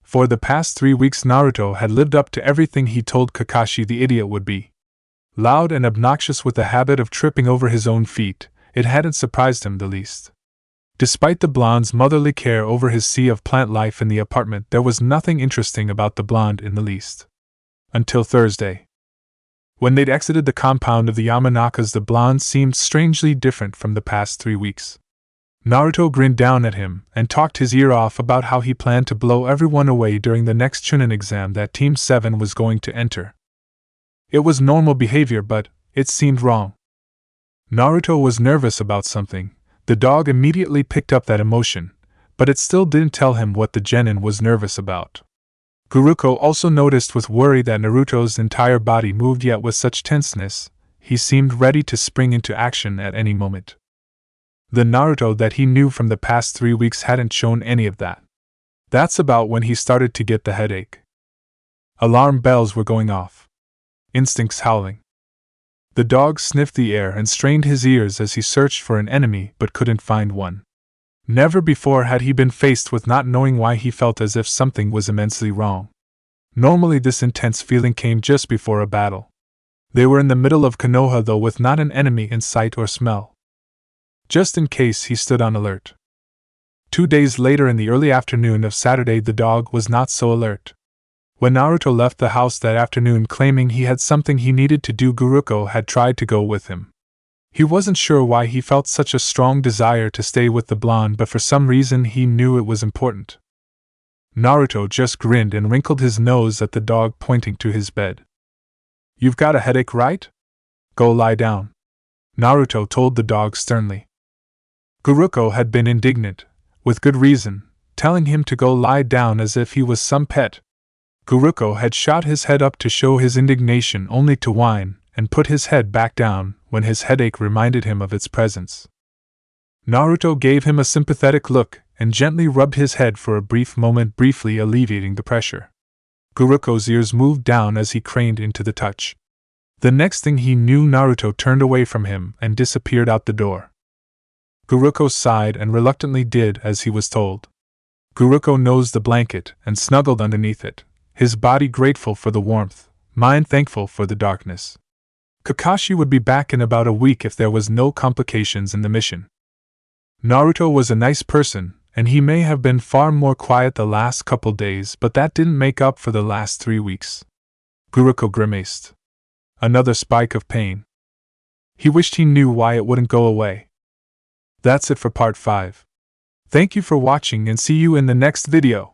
For the past 3 weeks Naruto had lived up to everything he told Kakashi the idiot would be. Loud and obnoxious with the habit of tripping over his own feet, it hadn't surprised him the least. Despite the blonde's motherly care over his sea of plant life in the apartment, there was nothing interesting about the blonde in the least. Until Thursday. When they'd exited the compound of the Yamanakas, the blonde seemed strangely different from the past 3 weeks. Naruto grinned down at him and talked his ear off about how he planned to blow everyone away during the next Chunin exam that Team 7 was going to enter. It was normal behavior, but it seemed wrong. Naruto was nervous about something. The dog immediately picked up that emotion, but it still didn't tell him what the genin was nervous about. Guruko also noticed with worry that Naruto's entire body moved, yet with such tenseness, he seemed ready to spring into action at any moment. The Naruto that he knew from the past 3 weeks hadn't shown any of that. That's about when he started to get the headache. Alarm bells were going off. Instincts howling. The dog sniffed the air and strained his ears as he searched for an enemy but couldn't find one. Never before had he been faced with not knowing why he felt as if something was immensely wrong. Normally this intense feeling came just before a battle. They were in the middle of Konoha, though, with not an enemy in sight or smell. Just in case, he stood on alert. 2 days later, in the early afternoon of Saturday, the dog was not so alert. When Naruto left the house that afternoon claiming he had something he needed to do, Guruko had tried to go with him. He wasn't sure why he felt such a strong desire to stay with the blonde, but for some reason he knew it was important. Naruto just grinned and wrinkled his nose at the dog, pointing to his bed. "You've got a headache, right? Go lie down," Naruto told the dog sternly. Guruko had been indignant, with good reason, telling him to go lie down as if he was some pet. Guruko had shot his head up to show his indignation, only to whine and put his head back down when his headache reminded him of its presence. Naruto gave him a sympathetic look and gently rubbed his head for a brief moment, briefly alleviating the pressure. Guruko's ears moved down as he craned into the touch. The next thing he knew, Naruto turned away from him and disappeared out the door. Guruko sighed and reluctantly did as he was told. Guruko nosed the blanket and snuggled underneath it, his body grateful for the warmth, mind thankful for the darkness. Kakashi would be back in about a week if there was no complications in the mission. Naruto was a nice person, and he may have been far more quiet the last couple days, but that didn't make up for the last 3 weeks. Guruko grimaced. Another spike of pain. He wished he knew why it wouldn't go away. That's it for part 5. Thank you for watching and see you in the next video.